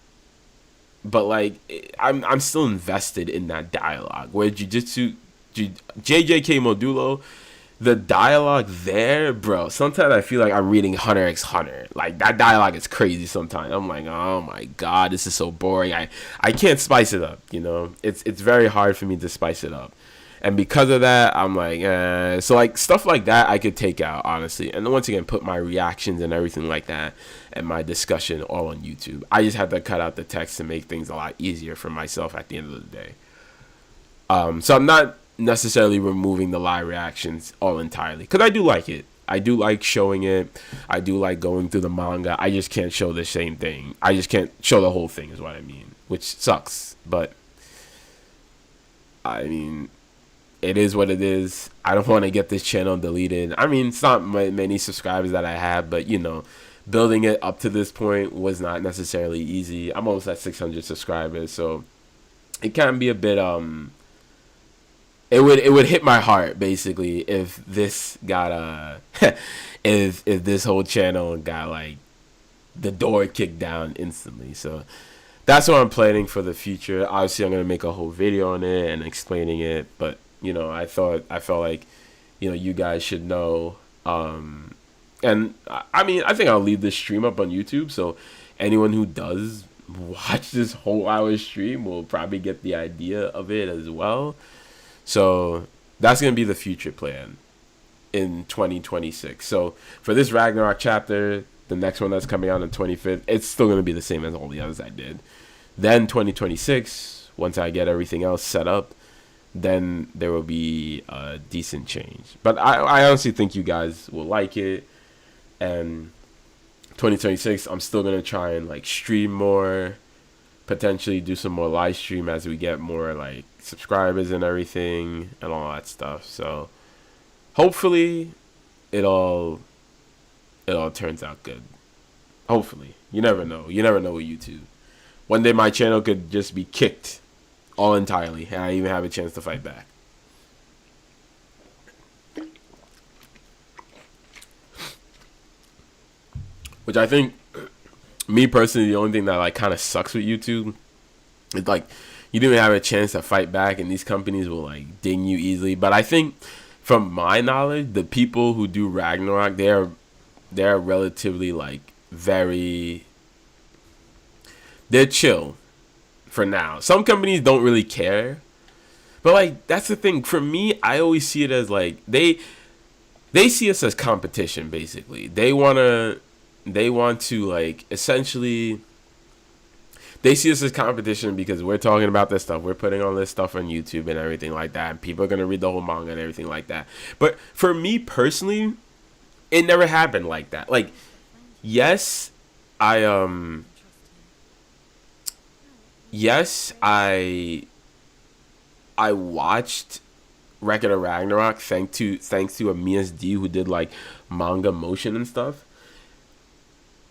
Speaker 1: but like I'm still invested in that dialogue. Where JJK Modulo, the dialogue there, bro, sometimes I feel like I'm reading Hunter x Hunter. Like that dialogue is crazy sometimes. I'm like, oh my god, this is so boring. I can't spice it up, it's very hard for me to spice it up. And because of that, I'm like, so like stuff like that I could take out, honestly. And then once again, put my reactions and everything like that and my discussion all on YouTube. I just have to cut out the text to make things a lot easier for myself at the end of the day. So I'm not necessarily removing the live reactions all entirely, because I do like it. I do like showing it. I do like going through the manga. I just can't show the same thing. I just can't show the whole thing is what I mean, which sucks. But I mean, it is what it is. I don't want to get this channel deleted. I mean, it's not many subscribers that I have, but building it up to this point was not necessarily easy. I'm almost at 600 subscribers, so it can be a bit it would hit my heart basically if this got if this whole channel got like the door kicked down instantly. So that's what I'm planning for the future. Obviously, I'm gonna make a whole video on it and explaining it, but I felt like you guys should know. And I mean, I think I'll leave this stream up on YouTube, so anyone who does watch this whole hour stream will probably get the idea of it as well. So that's gonna be the future plan in 2026. So for this Ragnarok chapter, the next one that's coming out on 25th, it's still gonna be the same as all the others I did. Then 2026, once I get everything else set up, then there will be a decent change. But I honestly think you guys will like it. And 2026, I'm still gonna try and like stream more, potentially do some more live stream as we get more like subscribers and everything and all that stuff. So hopefully it all turns out good. Hopefully. You never know with YouTube. One day my channel could just be kicked all entirely and I even have a chance to fight back. Which I think, me personally, the only thing that like kind of sucks with YouTube is like you didn't even have a chance to fight back, and these companies will like ding you easily. But I think, from my knowledge, the people who do Ragnarok, they're relatively like they're chill for now. Some companies don't really care, but like that's the thing. For me, I always see it as like they see us as competition. Basically, they want to like essentially they see us as competition because we're talking about this stuff, we're putting all this stuff on YouTube and everything like that, and people are gonna read the whole manga and everything like that. But for me personally, it never happened like that. Like yes, I yes, I watched Record of Ragnarok thanks to a MSD who did like manga motion and stuff.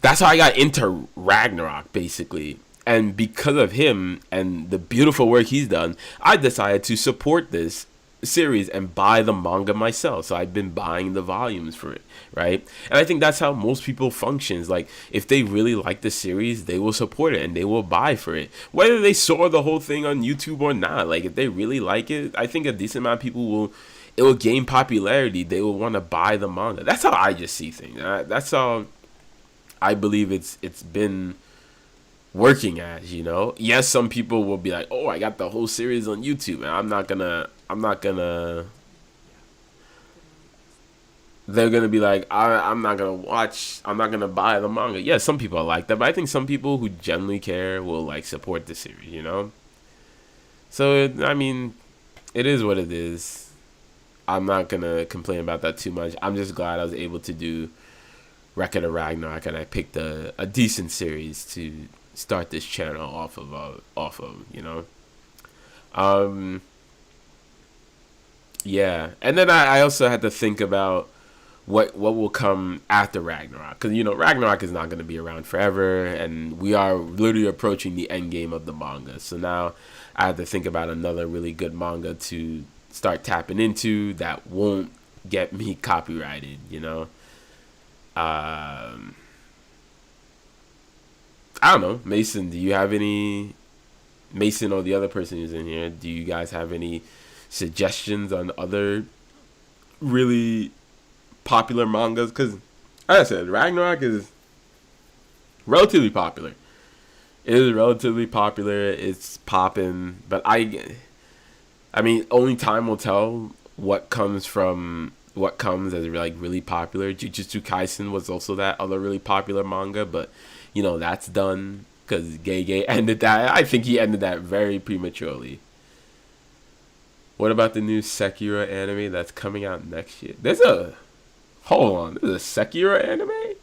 Speaker 1: That's how I got into Ragnarok basically. And because of him and the beautiful work he's done, I decided to support this series and buy the manga myself. So I've been buying the volumes for it, right? And I think that's how most people functions. Like if they really like the series, they will support it and they will buy for it. Whether they saw the whole thing on YouTube or not. Like if they really like it, I think a decent amount of people will it will gain popularity. They will want to buy the manga. That's how I just see things. That's how I believe it's been working as, you know. Yes, some people will be like, "Oh, I got the whole series on YouTube," and I'm not gonna. They're gonna be like, I'm not gonna watch. I'm not gonna buy the manga. Yeah, some people are like that, but I think some people who genuinely care will like support the series, you know. So I mean, it is what it is. I'm not gonna complain about that too much. I'm just glad I was able to do Record of Ragnarok, and I picked a decent series to start this channel off of, you know. Um, yeah, and then I also had to think about what will come after Ragnarok, because you know Ragnarok is not going to be around forever, and we are literally approaching the end game of the manga. So now I have to think about another really good manga to start tapping into that won't get me copyrighted, you know. Um, I don't know, Mason. Do you have any Mason or the other person who's in here? Do you guys have any suggestions on other really popular mangas? Because, like I said, Ragnarok is relatively popular. It is relatively popular. It's popping, but I mean, only time will tell what comes as like really popular. Jujutsu Kaisen was also that other really popular manga, but you know that's done because Gege ended that. I think he ended that very prematurely. What about the new Sekiro anime that's coming out next year? There's a hold on. There's a Sekiro anime.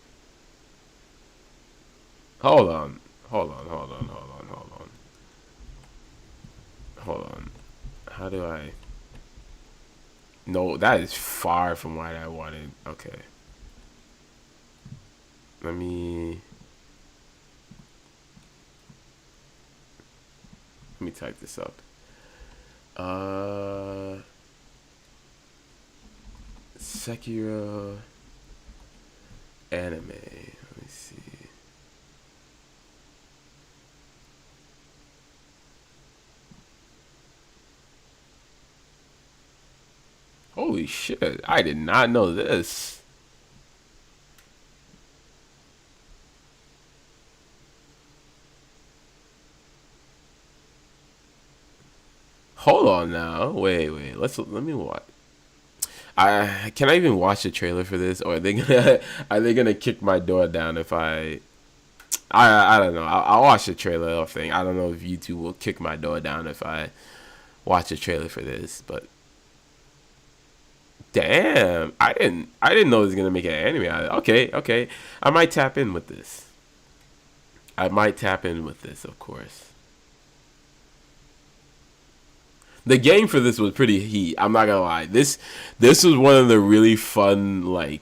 Speaker 1: Hold on. Hold on. Hold on. Hold on. Hold on. Hold on. How do I? No, that is far from what I wanted. Okay. Let me type this up. Sekiro anime. Let me see. Holy shit! I did not know this. Hold on now. Wait. Let me watch. I can I even watch the trailer for this, or are they gonna are they gonna kick my door down if I don't know. I'll watch the trailer thing. I don't know if YouTube will kick my door down if I watch the trailer for this, but damn, I didn't know it was gonna make an anime out of it. Okay, I might tap in with this. I might tap in with this, of course. The game for this was pretty heat. I'm not gonna lie. This was one of the really fun like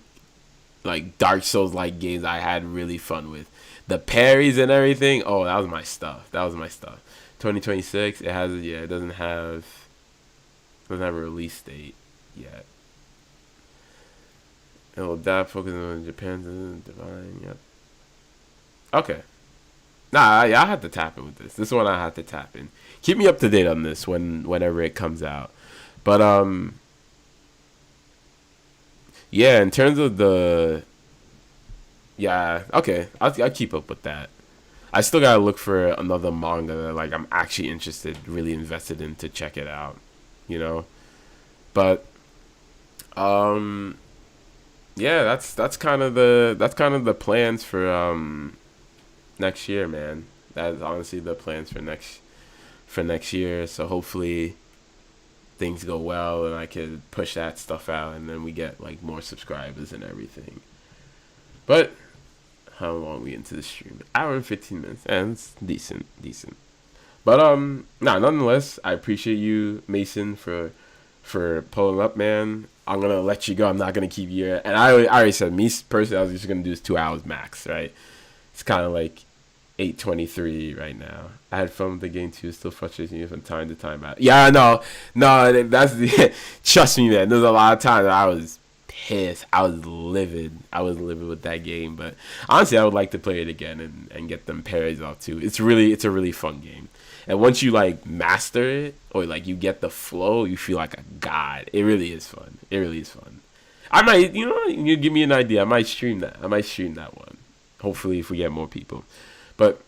Speaker 1: Dark Souls like games I had really fun with. The parries and everything. Oh, that was my stuff. 2026. It has yeah. It doesn't have a release date yet. It will adapt focus on Japan's divine. Yep. Okay. Nah, I have to tap in with this. This one I have to tap in. Keep me up to date on this whenever it comes out. But yeah. In terms of the yeah, okay, I'll keep up with that. I still gotta look for another manga that like I'm actually interested, really invested in to check it out. You know, but um yeah, that's kind of the plans for next year, man. That's honestly the plans for next year. So hopefully things go well and I can push that stuff out and then we get like more subscribers and everything. But how long we into the stream? Hour and 15 minutes, and it's decent. But nonetheless, I appreciate you, Mason, for pulling up, man. I'm gonna let you go. I'm not gonna keep you here. And I already said, me personally, I was just gonna do this 2 hours max, right? It's kind of like 8:23 right now. I had fun with the game too. Still frustrates me from time to time. Yeah, no, that's the. Trust me, man. There's a lot of times I was pissed. I was livid. With that game. But honestly, I would like to play it again and get them parries off too. It's a really fun game. And once you like master it or like you get the flow, you feel like a god. It really is fun. I might, you give me an idea. I might stream that. One. Hopefully, if we get more people. But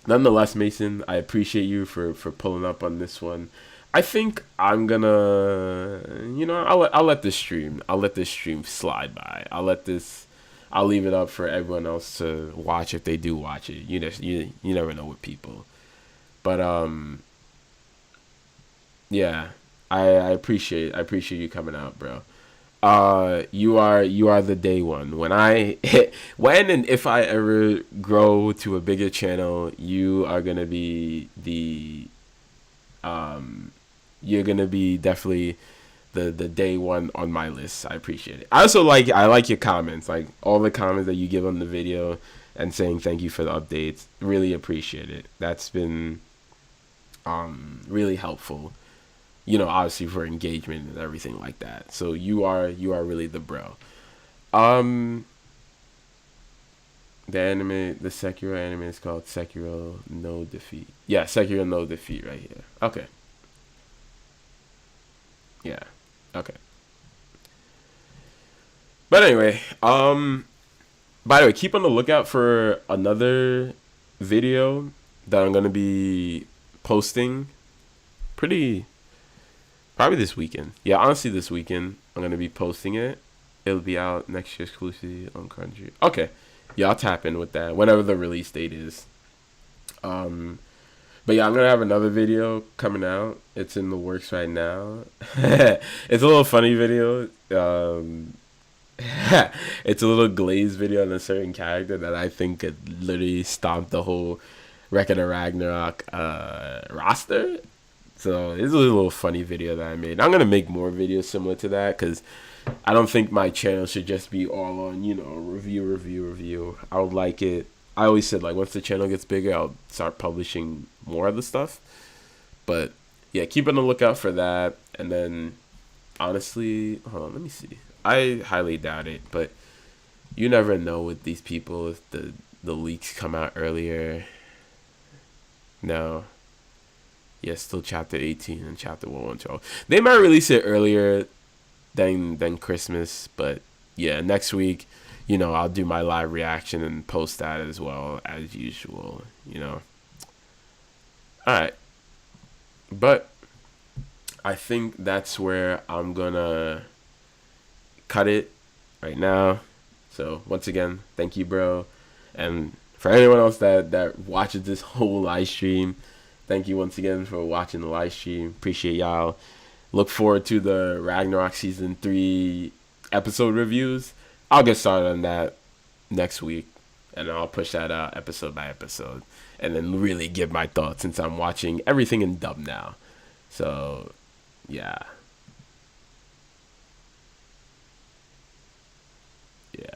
Speaker 1: nonetheless, Mason, I appreciate you for pulling up on this one. I think I'm gonna, I'll let this stream slide by. I'll leave it up for everyone else to watch if they do watch it. You never know with people. But yeah, I appreciate you coming out, bro. You are the day one. When and if I ever grow to a bigger channel, you are gonna be you're gonna be definitely the day one on my list. I appreciate it. I like your comments, like all the comments that you give on the video and saying thank you for the updates. Really appreciate it. That's been really helpful. Obviously for engagement and everything like that. So you are really the bro. The Sekiro anime is called Sekiro No Defeat. Yeah, Sekiro No Defeat right here. Okay. Yeah. Okay. But anyway, by the way, keep on the lookout for another video that I'm gonna be posting probably this weekend. Yeah, honestly, this weekend I'm gonna be posting it. It'll be out next year exclusively on Crunchy. Okay, yeah, I'll tap in with that whenever the release date is. But yeah, I'm gonna have another video coming out. It's in the works right now. It's a little funny video. It's a little glazed video on a certain character that I think could literally stomp the whole Record of Ragnarok roster. So it's a little funny video that I made. I'm gonna make more videos similar to that because I don't think my channel should just be all on review. I would like it. I always said like once the channel gets bigger, I'll start publishing more of the stuff. But yeah, keep on the lookout for that. And then honestly, hold on, let me see. I highly doubt it, but you never know with these people if the leaks come out earlier. No. Yeah, still chapter 18 and chapter 112. They might release it earlier than Christmas, but yeah, next week, I'll do my live reaction and post that as well as usual, Alright. But I think that's where I'm gonna cut it right now. So once again, thank you, bro. And for anyone else that watches this whole live stream, thank you once again for watching the live stream. Appreciate y'all. Look forward to the Ragnarok Season 3 episode reviews. I'll get started on that next week, and I'll push that out episode by episode, and then really give my thoughts since I'm watching everything in dub now. So, yeah. Yeah.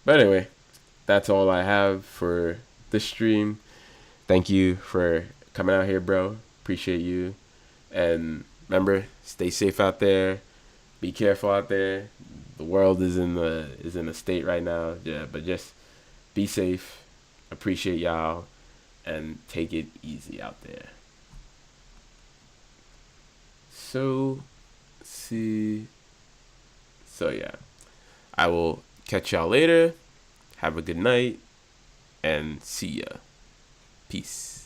Speaker 1: But anyway, that's all I have for this stream. Thank you for coming out here, bro. Appreciate you. And remember, stay safe out there. Be careful out there. The world is in a state right now. Yeah, but just be safe. Appreciate y'all and take it easy out there. So yeah. I will catch y'all later. Have a good night and see ya. Peace.